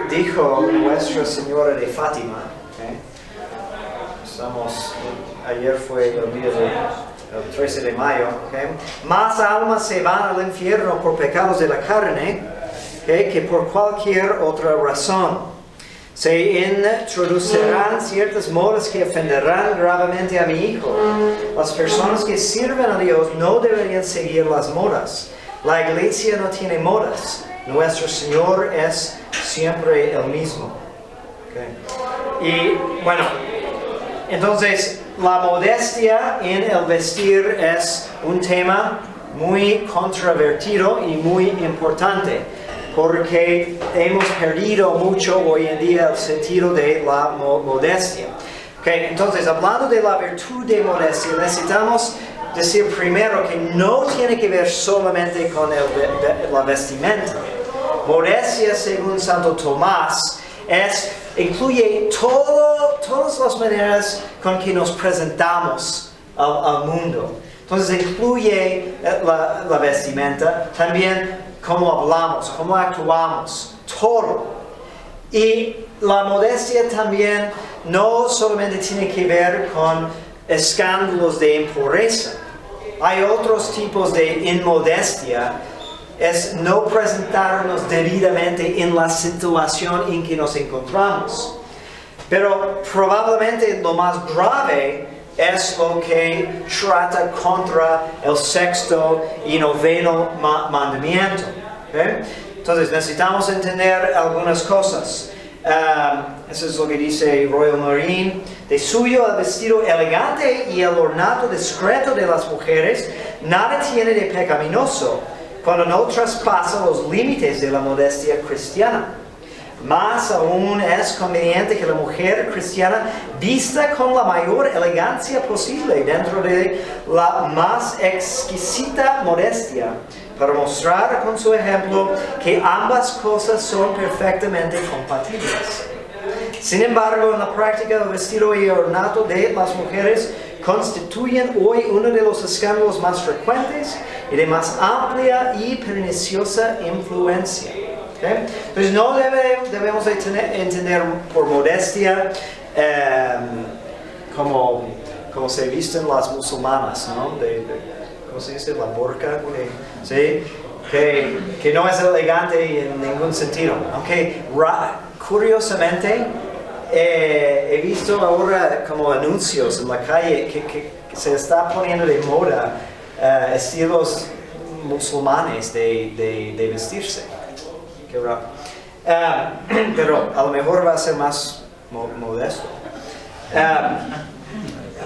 Dijo Nuestra Señora de Fátima, ayer fue el día el 13 de mayo, más almas se van al infierno por pecados de la carne que por cualquier otra razón. Se introducirán ciertas modas que ofenderán gravemente a mi hijo. Las personas que sirven a Dios no deberían seguir las modas. La iglesia no tiene modas. Nuestro Señor es siempre el mismo. Okay. Y bueno, entonces la modestia en el vestir es un tema muy controvertido y muy importante, porque hemos perdido mucho hoy en día el sentido de la modestia. Okay, entonces, hablando de la virtud de modestia, necesitamos decir primero que no tiene que ver solamente con la vestimenta. Modestia, según Santo Tomás, incluye todas las maneras con que nos presentamos al mundo. Entonces incluye la vestimenta, también cómo hablamos, cómo actuamos, todo. Y la modestia también no solamente tiene que ver con escándalos de impureza. Hay otros tipos de inmodestia. Es no presentarnos debidamente en la situación en que nos encontramos. Pero probablemente lo más grave es lo que trata contra el sexto y noveno mandamiento. ¿Okay? Entonces necesitamos entender algunas cosas. Eso es lo que dice Royal Marine. De suyo el vestido elegante y el ornato discreto de las mujeres nada tiene de pecaminoso, cuando no traspasa los límites de la modestia cristiana. Más aún es conveniente que la mujer cristiana vista con la mayor elegancia posible dentro de la más exquisita modestia, para mostrar con su ejemplo que ambas cosas son perfectamente compatibles. Sin embargo, en la práctica del vestido y ornato de las mujeres constituyen hoy uno de los escándalos más frecuentes y de más amplia y perniciosa influencia. ¿Okay? Entonces no debemos de entender por modestia como se visten las musulmanas, ¿no? ¿Cómo se dice? La burka, ¿sí? Que no es elegante en ningún sentido. Okay. Curiosamente, he visto ahora como anuncios en la calle que se está poniendo de moda estilos musulmanes de vestirse. Qué raro. Pero a lo mejor va a ser más modesto.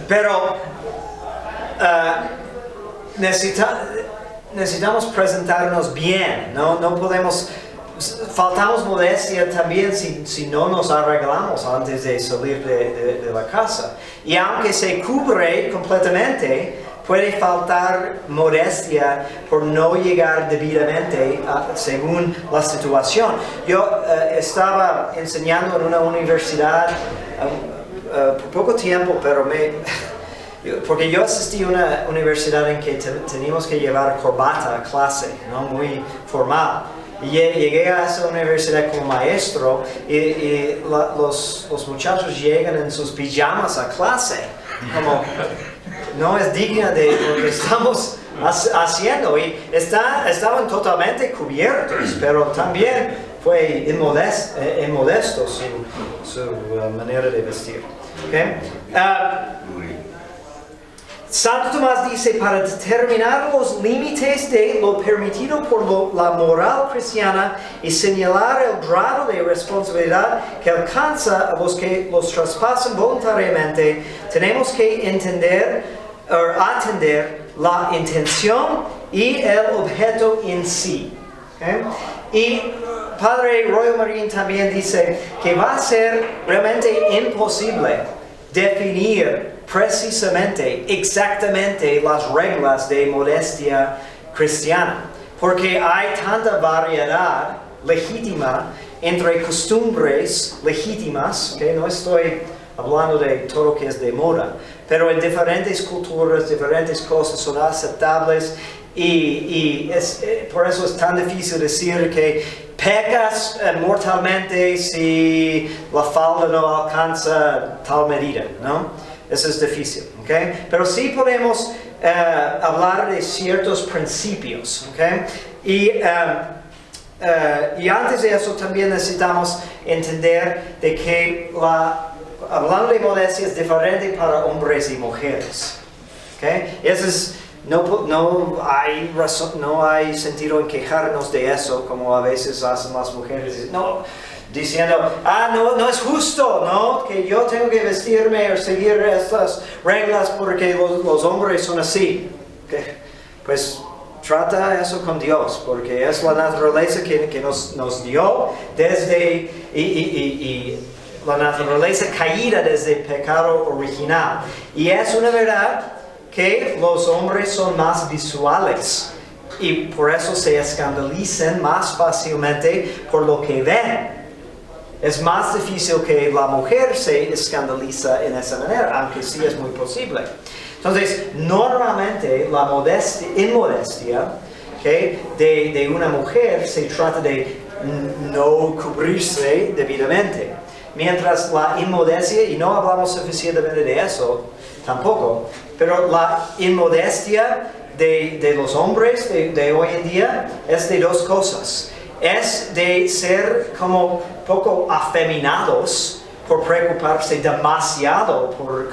Pero necesitamos presentarnos bien, no podemos... Faltamos modestia también si no nos arreglamos antes de salir de la casa. Y aunque se cubre completamente, puede faltar modestia por no llegar debidamente según la situación. Yo estaba enseñando en una universidad por poco tiempo, pero porque yo asistí a una universidad en que teníamos que llevar corbata a clase, ¿no? Muy formal. Y llegué a esa universidad como maestro y los muchachos llegan en sus pijamas a clase. Como no es digna de lo que estamos haciendo. Y estaban totalmente cubiertos, pero también fue inmodesto su manera de vestir. ¿Okay? Santo Tomás dice, para determinar los límites de lo permitido por la moral cristiana y señalar el grado de responsabilidad que alcanza a los que los traspasan voluntariamente, tenemos que atender la intención y el objeto en sí. ¿Okay? Y Padre Royal Marín también dice que va a ser realmente imposible definir precisamente, exactamente las reglas de modestia cristiana, porque hay tanta variedad legítima entre costumbres legítimas, que no estoy hablando de todo lo que es de moda, pero en diferentes culturas, diferentes cosas son aceptables y por eso es tan difícil decir que pecas mortalmente si la falda no alcanza tal medida, ¿no? Eso es difícil, ¿ok? Pero sí podemos hablar de ciertos principios, ¿ok? Y antes de eso también necesitamos entender de que hablando de modestia es diferente para hombres y mujeres, ¿ok? Eso es... No hay sentido en quejarnos de eso, como a veces hacen las mujeres, diciendo, no es justo, ¿no? Que yo tengo que vestirme o seguir estas reglas porque los hombres son así. ¿Okay? Pues trata eso con Dios, porque es la naturaleza que nos dio desde, y la naturaleza caída desde el pecado original. Y es una verdad que los hombres son más visuales y por eso se escandalizan más fácilmente por lo que ven. Es más difícil que la mujer se escandaliza en esa manera, aunque sí es muy posible. Entonces, normalmente la inmodestia de una mujer se trata de no cubrirse debidamente. Mientras la inmodestia, y no hablamos suficientemente de eso tampoco, pero la inmodestia de los hombres de hoy en día es de dos cosas. Es de ser como poco afeminados por preocuparse demasiado por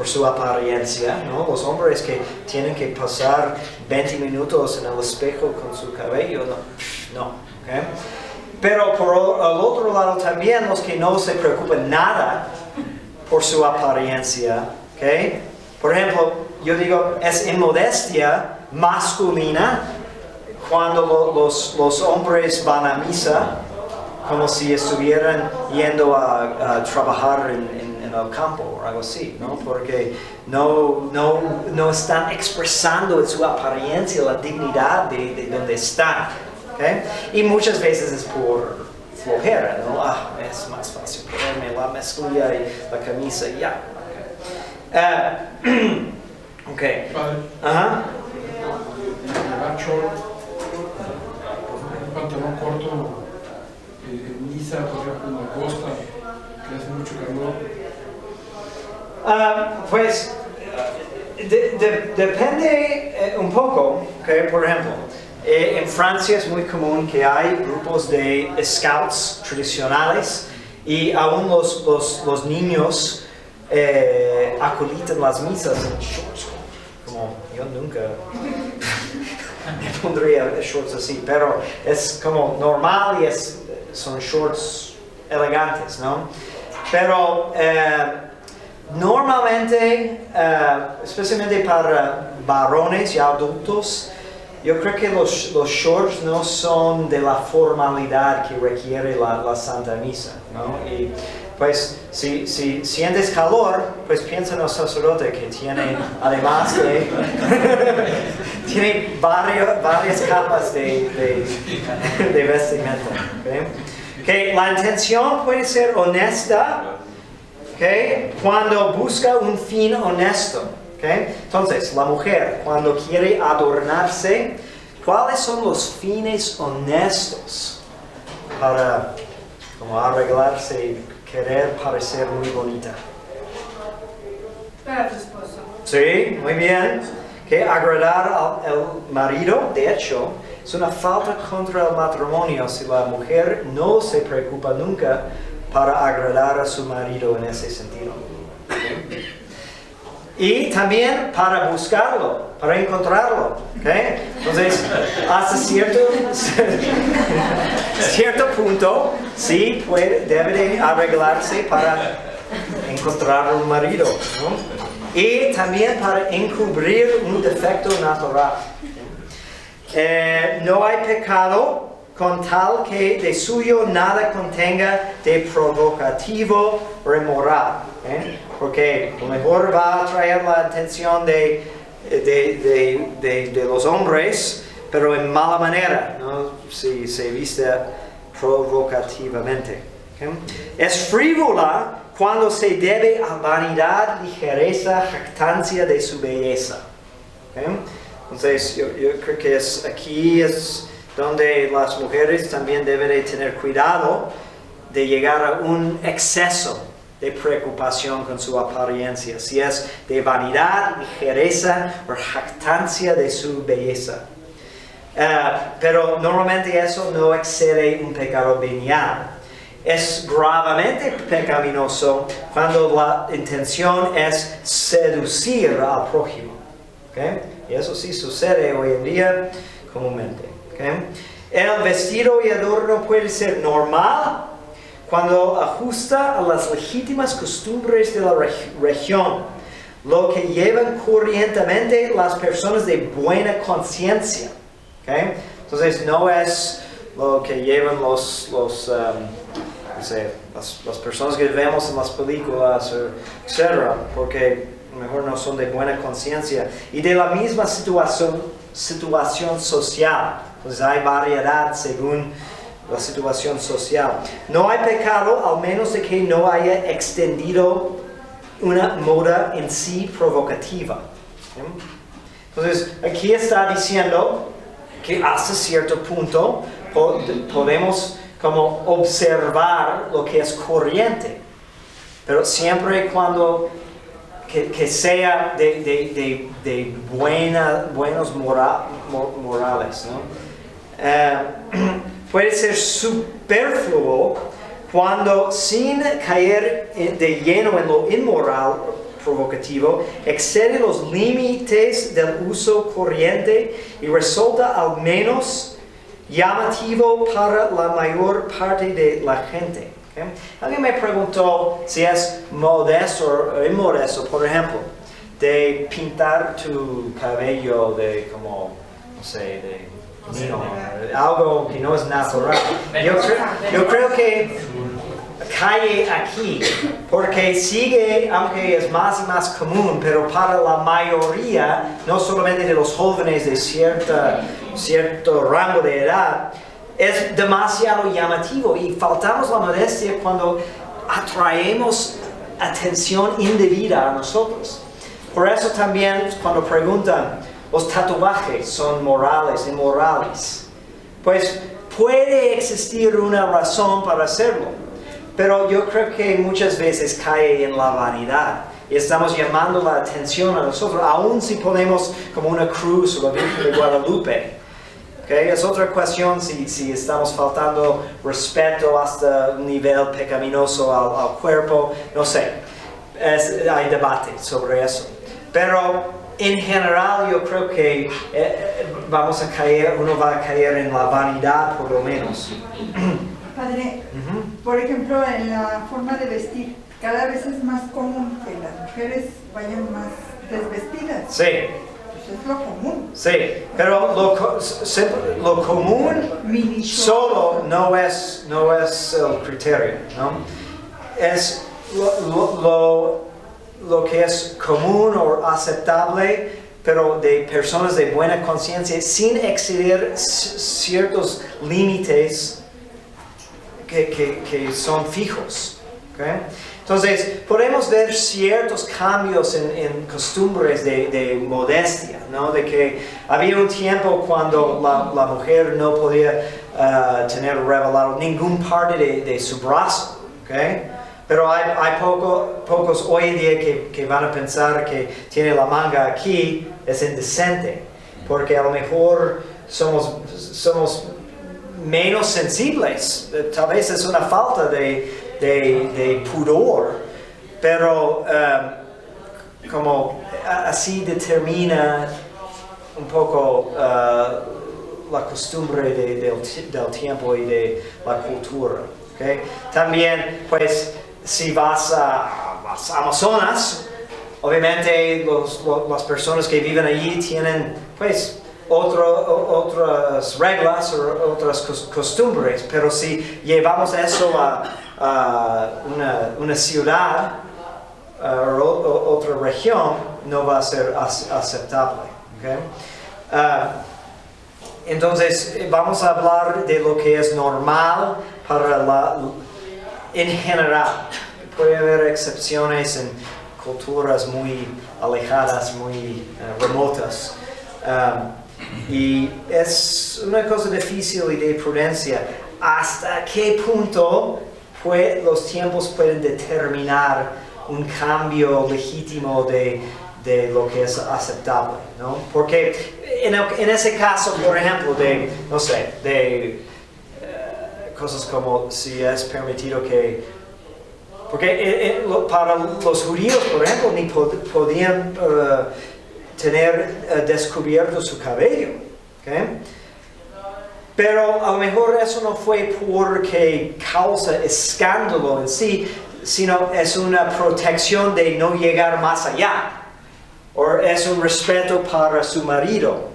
su apariencia, ¿no? Los hombres que tienen que pasar 20 minutos en el espejo con su cabello, no. ¿Okay? Pero por el otro lado también los que no se preocupan nada por su apariencia, ¿okay? Por ejemplo, yo digo, es inmodestia masculina cuando los hombres van a misa como si estuvieran yendo a trabajar en el campo o algo así, ¿no? Porque no están expresando en su apariencia la dignidad de donde están, ¿okay? Y muchas veces es por flojera, ¿no? Es más fácil ponerme la mezclilla y la camisa y ya. Okay. Ajá. Llevar short, un pantalón corto en misa, por ejemplo, en la costa, que hace mucho calor. Pues depende un poco, ¿okay? Por ejemplo, en Francia es muy común que hay grupos de scouts tradicionales y aún los niños acolitan las misas en shorts. Como yo nunca me pondría shorts así, pero es como normal y son shorts elegantes, ¿no? Pero normalmente, especialmente para varones y adultos, yo creo que los shorts no son de la formalidad que requiere la Santa Misa, ¿no? Y pues si sientes calor, pues piensa en el sacerdote que tiene, además tiene varias capas de vestimenta. ¿Okay? Okay, la intención puede ser honesta, ¿okay? Cuando busca un fin honesto. ¿Okay? Entonces, la mujer, cuando quiere adornarse, ¿cuáles son los fines honestos para como arreglarse y querer parecer muy bonita? Para tu esposo. Sí, muy bien. Que agradar al marido, de hecho, es una falta contra el matrimonio si la mujer no se preocupa nunca para agradar a su marido en ese sentido. ¿Okay? Y también para buscarlo, para encontrarlo. ¿Okay? Entonces, hasta cierto punto, sí debe de arreglarse para encontrar un marido, ¿no? Y también para encubrir un defecto natural. No hay pecado con tal que de suyo nada contenga de provocativo o inmoral. Porque lo mejor va a atraer la atención de los hombres, pero en mala manera, ¿no? Si se viste provocativamente. ¿Okay? Es frívola cuando se debe a vanidad, ligereza, jactancia de su belleza. ¿Okay? Entonces, yo creo que aquí es donde las mujeres también deben de tener cuidado de llegar a un exceso de preocupación con su apariencia, si es de vanidad, ligereza o jactancia de su belleza. Pero normalmente eso no excede un pecado venial. Es gravemente pecaminoso cuando la intención es seducir al prójimo. ¿Okay? Y eso sí sucede hoy en día comúnmente. ¿Okay? El vestido y adorno puede ser normal cuando ajusta a las legítimas costumbres de la región, lo que llevan corrientemente las personas de buena conciencia. ¿Okay? Entonces no es lo que llevan las personas que vemos en las películas, etc., porque mejor no son de buena conciencia. Y de la misma situación social. Entonces hay variedad según la situación social. No hay pecado al menos de que no haya extendido una moda en sí provocativa. Entonces aquí está diciendo que hasta cierto punto podemos como observar lo que es corriente, pero siempre y cuando que sea de buenos morales, ¿no? Puede ser superfluo cuando, sin caer de lleno en lo inmoral provocativo, excede los límites del uso corriente y resulta al menos llamativo para la mayor parte de la gente. ¿Okay? Alguien me preguntó si es modesto o inmodesto, por ejemplo, de pintar tu cabello de como, no sé, de algo que no es natural. Yo creo que cae aquí, porque sigue, aunque es más y más común, pero para la mayoría, no solamente de los jóvenes de cierto rango de edad, es demasiado llamativo y faltamos la modestia cuando atraemos atención indebida a nosotros. Por eso también cuando preguntan, ¿los tatuajes son morales, inmorales? Pues puede existir una razón para hacerlo, pero yo creo que muchas veces cae en la vanidad y estamos llamando la atención a nosotros, aun si ponemos como una cruz o la Virgen de Guadalupe. ¿Okay? Es otra cuestión si estamos faltando respeto hasta un nivel pecaminoso al cuerpo, no sé, hay debate sobre eso. Pero en general yo creo que uno va a caer en la vanidad por lo menos. Padre, por ejemplo, en la forma de vestir, cada vez es más común que las mujeres vayan más desvestidas. Sí. Eso es lo común. Sí, pero lo común solo no es el criterio, ¿no? Es lo que es común o aceptable, pero de personas de buena conciencia, sin exceder ciertos límites que son fijos. ¿Okay? Entonces, podemos ver ciertos cambios en costumbres de modestia, ¿no? De que había un tiempo cuando la mujer no podía tener revelado ningún parte de su brazo. ¿Okay? Pero hay pocos hoy en día que van a pensar que tiene la manga aquí, es indecente, porque a lo mejor somos menos sensibles. Tal vez es una falta de pudor, pero como así determina un poco la costumbre del tiempo y de la cultura. ¿Okay? También, pues, si vas a las Amazonas, obviamente las personas que viven allí tienen, pues, otras reglas o otras costumbres, pero si llevamos eso a una ciudad o otra región, no va a ser aceptable. ¿Okay? Entonces, vamos a hablar de lo que es normal en general. Puede haber excepciones en culturas muy alejadas, muy remotas. Y es una cosa difícil y de prudencia. ¿Hasta qué punto los tiempos pueden determinar un cambio legítimo de lo que es aceptable, ¿no? Porque en ese caso, por ejemplo, no sé, cosas como si es permitido que... Porque para los judíos, por ejemplo, ni podían tener descubierto su cabello. ¿Okay? Pero a lo mejor eso no fue porque causa escándalo en sí, sino es una protección de no llegar más allá. O es un respeto para su marido.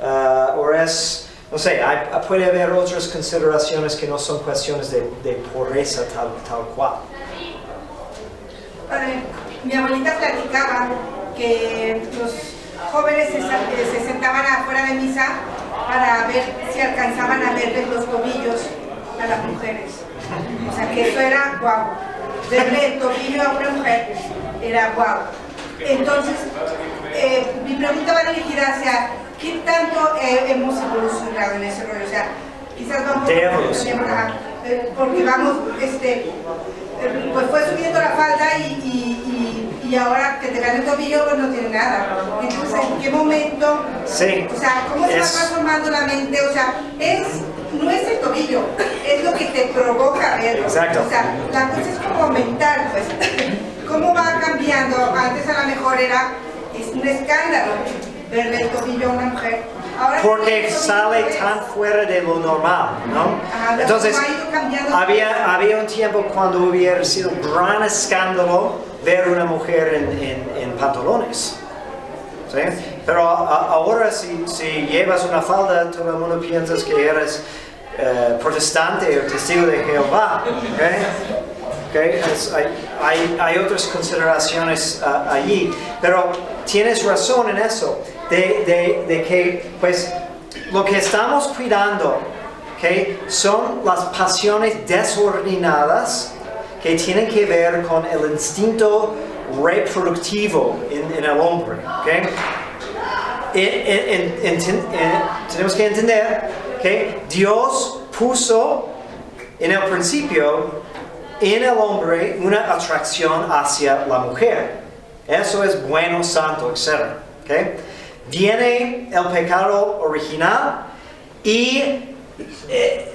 O es, no sé, puede haber otras consideraciones que no son cuestiones de pureza tal cual. Mi abuelita platicaba que los jóvenes se sentaban afuera de misa para ver si alcanzaban a verle los tobillos a las mujeres. O sea que eso era guau. Verle el tobillo a una mujer era guau. Entonces, mi pregunta va dirigida hacia ¿qué tanto hemos evolucionado en ese rollo? O sea, quizás vamos porque vamos, pues fue subiendo la falda y ahora que te vean el tobillo pues no tiene nada. Entonces, ¿en qué momento? Sí. O sea, ¿cómo se va transformando la mente? O sea, no es el tobillo, es lo que te provoca verlo. Exacto. O sea, la cosa es como mental, pues. ¿Cómo va cambiando? Antes a lo mejor es un escándalo verle el tobillo a una mujer. Ahora porque sale tan fuera de lo normal, ¿no? Ajá, entonces, había un tiempo cuando hubiera sido un gran escándalo ver una mujer en pantalones. ¿Sí? Pero ahora si llevas una falda, todo el mundo piensa que eres protestante o testigo de Jehová. ¿Okay? Hay otras consideraciones allí, pero tienes razón en eso, de que pues lo que estamos cuidando, ¿okay? Son las pasiones desordenadas que tienen que ver con el instinto reproductivo en el hombre. ¿Okay? Tenemos que entender que Dios puso en el principio en el hombre una atracción hacia la mujer. Eso es bueno, santo, etc. ¿Okay? Viene el pecado original y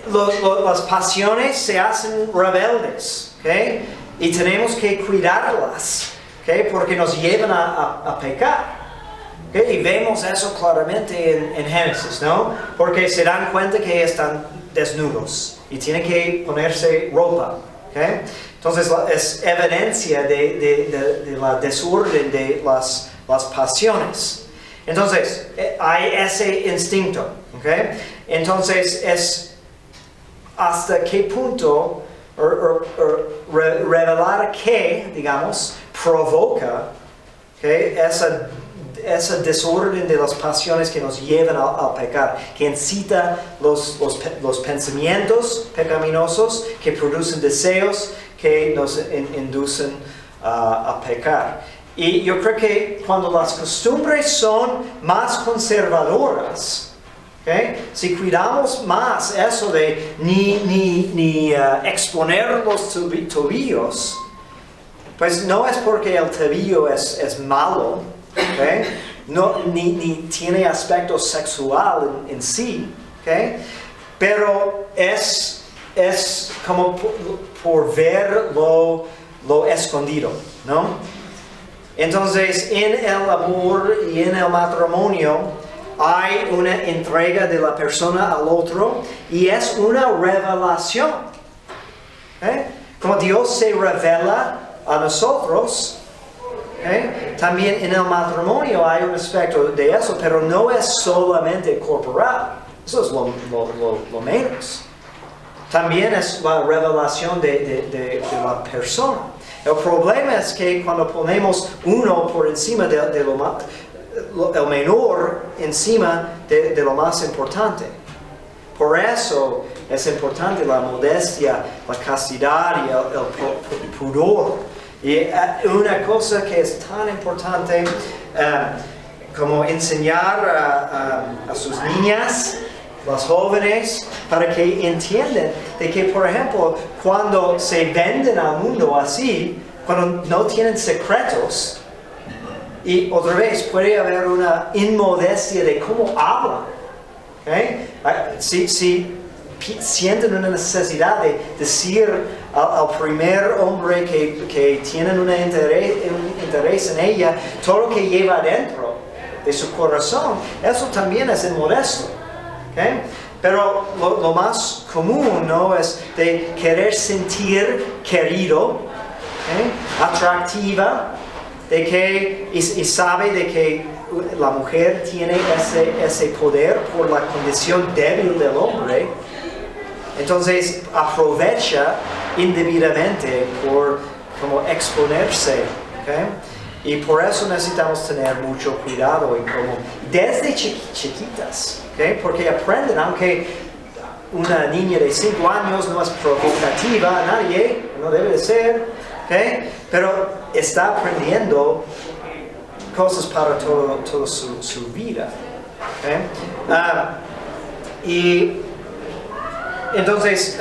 las pasiones se hacen rebeldes. ¿Okay? Y tenemos que cuidarlas, ¿okay? Porque nos llevan a pecar. ¿Okay? Y vemos eso claramente en Génesis, ¿no? Porque se dan cuenta que están desnudos y tienen que ponerse ropa. ¿Okay? Entonces es evidencia de la desorden de las pasiones. Entonces hay ese instinto. ¿Okay? Entonces es hasta qué punto revelar qué, digamos, provoca, ¿okay? esa desorden de las pasiones que nos llevan al pecar, que incita los pensamientos pecaminosos, que producen deseos que nos inducen a pecar. Y yo creo que cuando las costumbres son más conservadoras, ¿okay? Si cuidamos más eso de ni exponer los tobillos, pues no es porque el tobillo es malo, ¿okay? ni tiene aspecto sexual en sí, ¿okay? Pero es como por ver lo escondido, ¿no? Entonces, en el amor y en el matrimonio hay una entrega de la persona al otro y es una revelación. ¿Okay? Como Dios se revela a nosotros, ¿okay? También en el matrimonio hay un aspecto de eso, pero no es solamente corporal. Eso es lo menos. También es la revelación de la persona. El problema es que cuando ponemos uno por encima de lo más, el menor encima de lo más importante. Por eso es importante la modestia, la castidad y el pudor. Y una cosa que es tan importante como enseñar a sus niñas, las jóvenes, para que entiendan de que, por ejemplo, cuando se venden al mundo así, cuando no tienen secretos, y otra vez puede haber una inmodestia de cómo hablan. ¿Okay? Si sienten una necesidad de decir al primer hombre que tienen un interés en ella, todo lo que lleva dentro de su corazón, eso también es inmodesto. ¿Okay? Pero lo más común, ¿no?, es de querer sentir querido, ¿okay?, atractiva, de que, y sabe de que la mujer tiene ese poder por la condición débil del hombre. Entonces aprovecha indebidamente por como exponerse. ¿Okay? Y por eso necesitamos tener mucho cuidado y como desde chiquitas, ¿okay? Porque aprenden, aunque una niña de 5 años no es provocativa a nadie, no debe de ser, ¿okay? Pero está aprendiendo cosas para toda su vida. ¿Okay? Y entonces,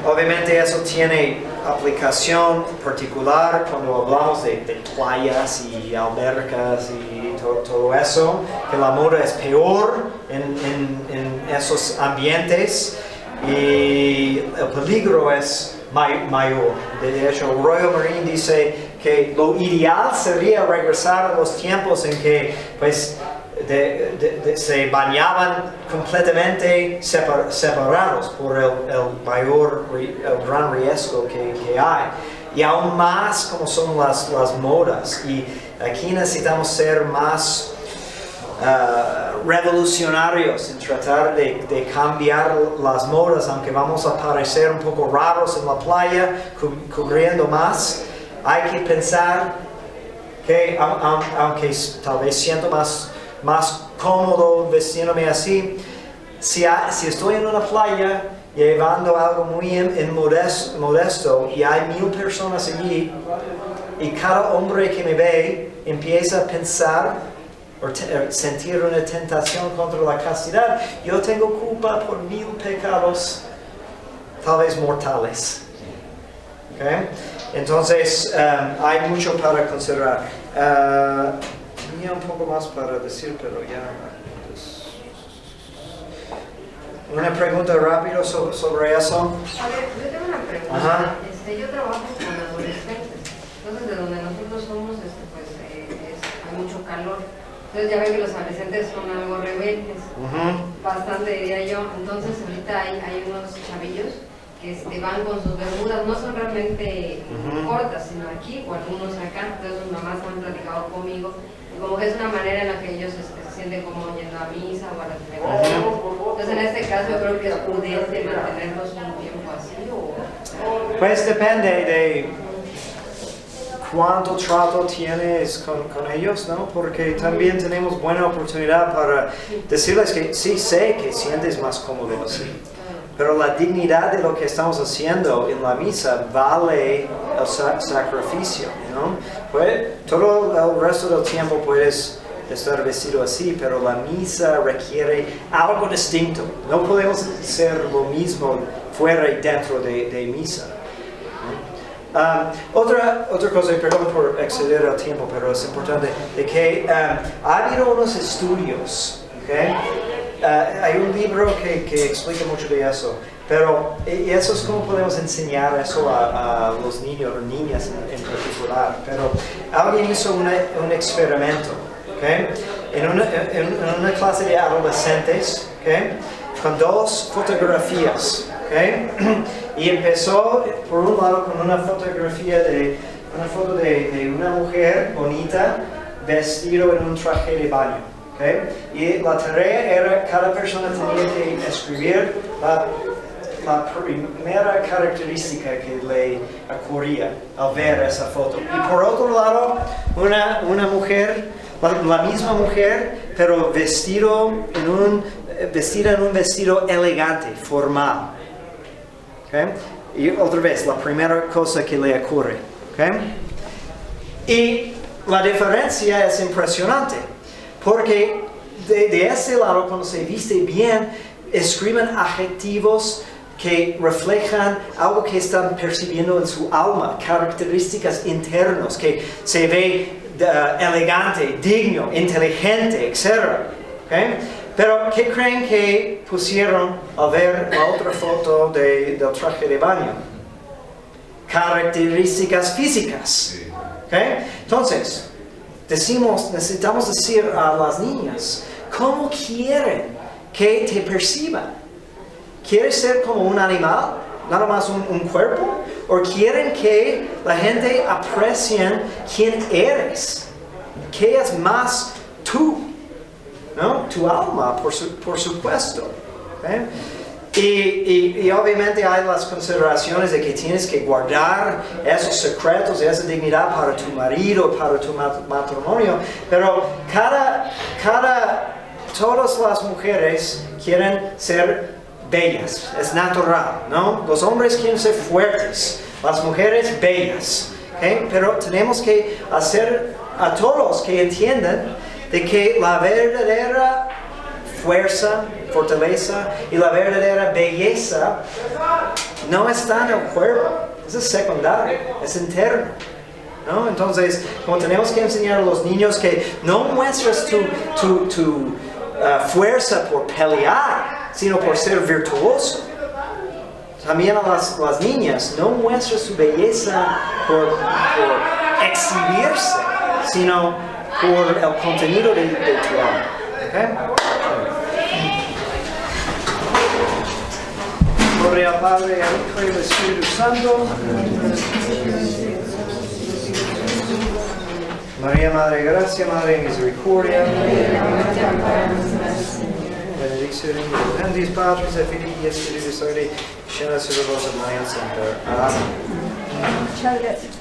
obviamente eso tiene aplicación particular cuando hablamos de playas y albercas y todo eso, que la moda es peor en esos ambientes y el peligro es mayor. De hecho, Royal Marine dice que lo ideal sería regresar a los tiempos en que pues se bañaban completamente separados por el gran riesgo que hay. Y aún más como son las modas. Y aquí necesitamos ser más revolucionarios en tratar de cambiar las modas, aunque vamos a parecer un poco raros en la playa, cubriendo más. Hay que pensar que aunque tal vez siento más cómodo vestiéndome así, si estoy en una playa llevando algo muy modesto y hay 1000 personas allí y cada hombre que me ve empieza a pensar o sentir una tentación contra la castidad, yo tengo culpa por 1000 pecados, tal vez mortales. ¿Okay? Entonces hay mucho para considerar. Tenía un poco más para decir, pero ya. Una pregunta rápida sobre eso. A ver, yo tengo una pregunta. Ajá. Yo trabajo con adolescentes. Entonces, de donde nosotros somos, pues hay mucho calor. Entonces, ya ven que los adolescentes son algo rebeldes. Bastante, diría yo. Entonces, ahorita hay unos chavillos que van con sus bermudas, no son realmente cortas, sino aquí o algunos acá. Entonces, sus mamás han platicado conmigo. Como que es una manera en la que ellos se sienten como yendo a misa o a la celebración. Entonces, en este caso, yo creo que es prudente mantenerlos un tiempo así o... Pues depende de cuánto trato tienes con ellos, ¿no? Porque también tenemos buena oportunidad para decirles que sí sé que sientes más cómodo así. Pero la dignidad de lo que estamos haciendo en la misa vale el sacrificio, ¿no? Pues, todo el resto del tiempo puedes estar vestido así, pero la misa requiere algo distinto. No podemos hacer lo mismo fuera y dentro de misa, ¿no? Otra cosa, y perdón por exceder el tiempo, pero es importante, de que ha habido unos estudios, ¿okay? Hay un libro que explica mucho de eso, pero y eso es como podemos enseñar eso a los niños o niñas en particular. Pero alguien hizo un experimento, ¿okay? en una clase de adolescentes, ¿okay? Con 2 fotografías, ¿okay? Y empezó por un lado con una foto de una mujer bonita vestido en un traje de baño, ¿okay? Y la tarea era, cada persona tenía que escribir la primera característica que le ocurría al ver esa foto. Y por otro lado, una mujer, la misma mujer, pero vestida en un vestido elegante, formal. ¿Okay? Y otra vez, la primera cosa que le ocurre. ¿Okay? Y la diferencia es impresionante, porque de ese lado, cuando se viste bien, escriben adjetivos que reflejan algo que están percibiendo en su alma, características internas, que se ve elegante, digno, inteligente, etc. ¿Okay? Pero, ¿qué creen que pusieron al ver la otra foto del traje de baño? Características físicas. ¿Okay? Entonces, necesitamos decir a las niñas, ¿cómo quieren que te perciban? ¿Quieres ser como un animal? ¿Nada más un cuerpo? ¿O quieren que la gente aprecie quién eres? ¿Qué es más tú? ¿No? Tu alma, por supuesto. ¿Okay? Y obviamente hay las consideraciones de que tienes que guardar esos secretos, esa dignidad para tu marido, para tu matrimonio, pero todas las mujeres quieren ser bellas, es natural, ¿no? Los hombres quieren ser fuertes, las mujeres bellas, ¿okay? Pero tenemos que hacer a todos que entiendan de que la verdadera fuerza, fortaleza y la verdadera belleza no está en el cuerpo, eso es secundario, es interno, ¿no? Entonces, como tenemos que enseñar a los niños que no muestres tu fuerza por pelear, sino por ser virtuoso. También a las niñas, no muestres su belleza por exhibirse, sino por el contenido de tu alma. ¿Okay? Gloria al Padre, al Hijo y al Espíritu Santo. María, Madre de Gracia, Madre de Misericordia. Benedicción in Deus Patris et Filii et Spiritus Sancti, scena sur vos et semper. Amen. Muchas gracias.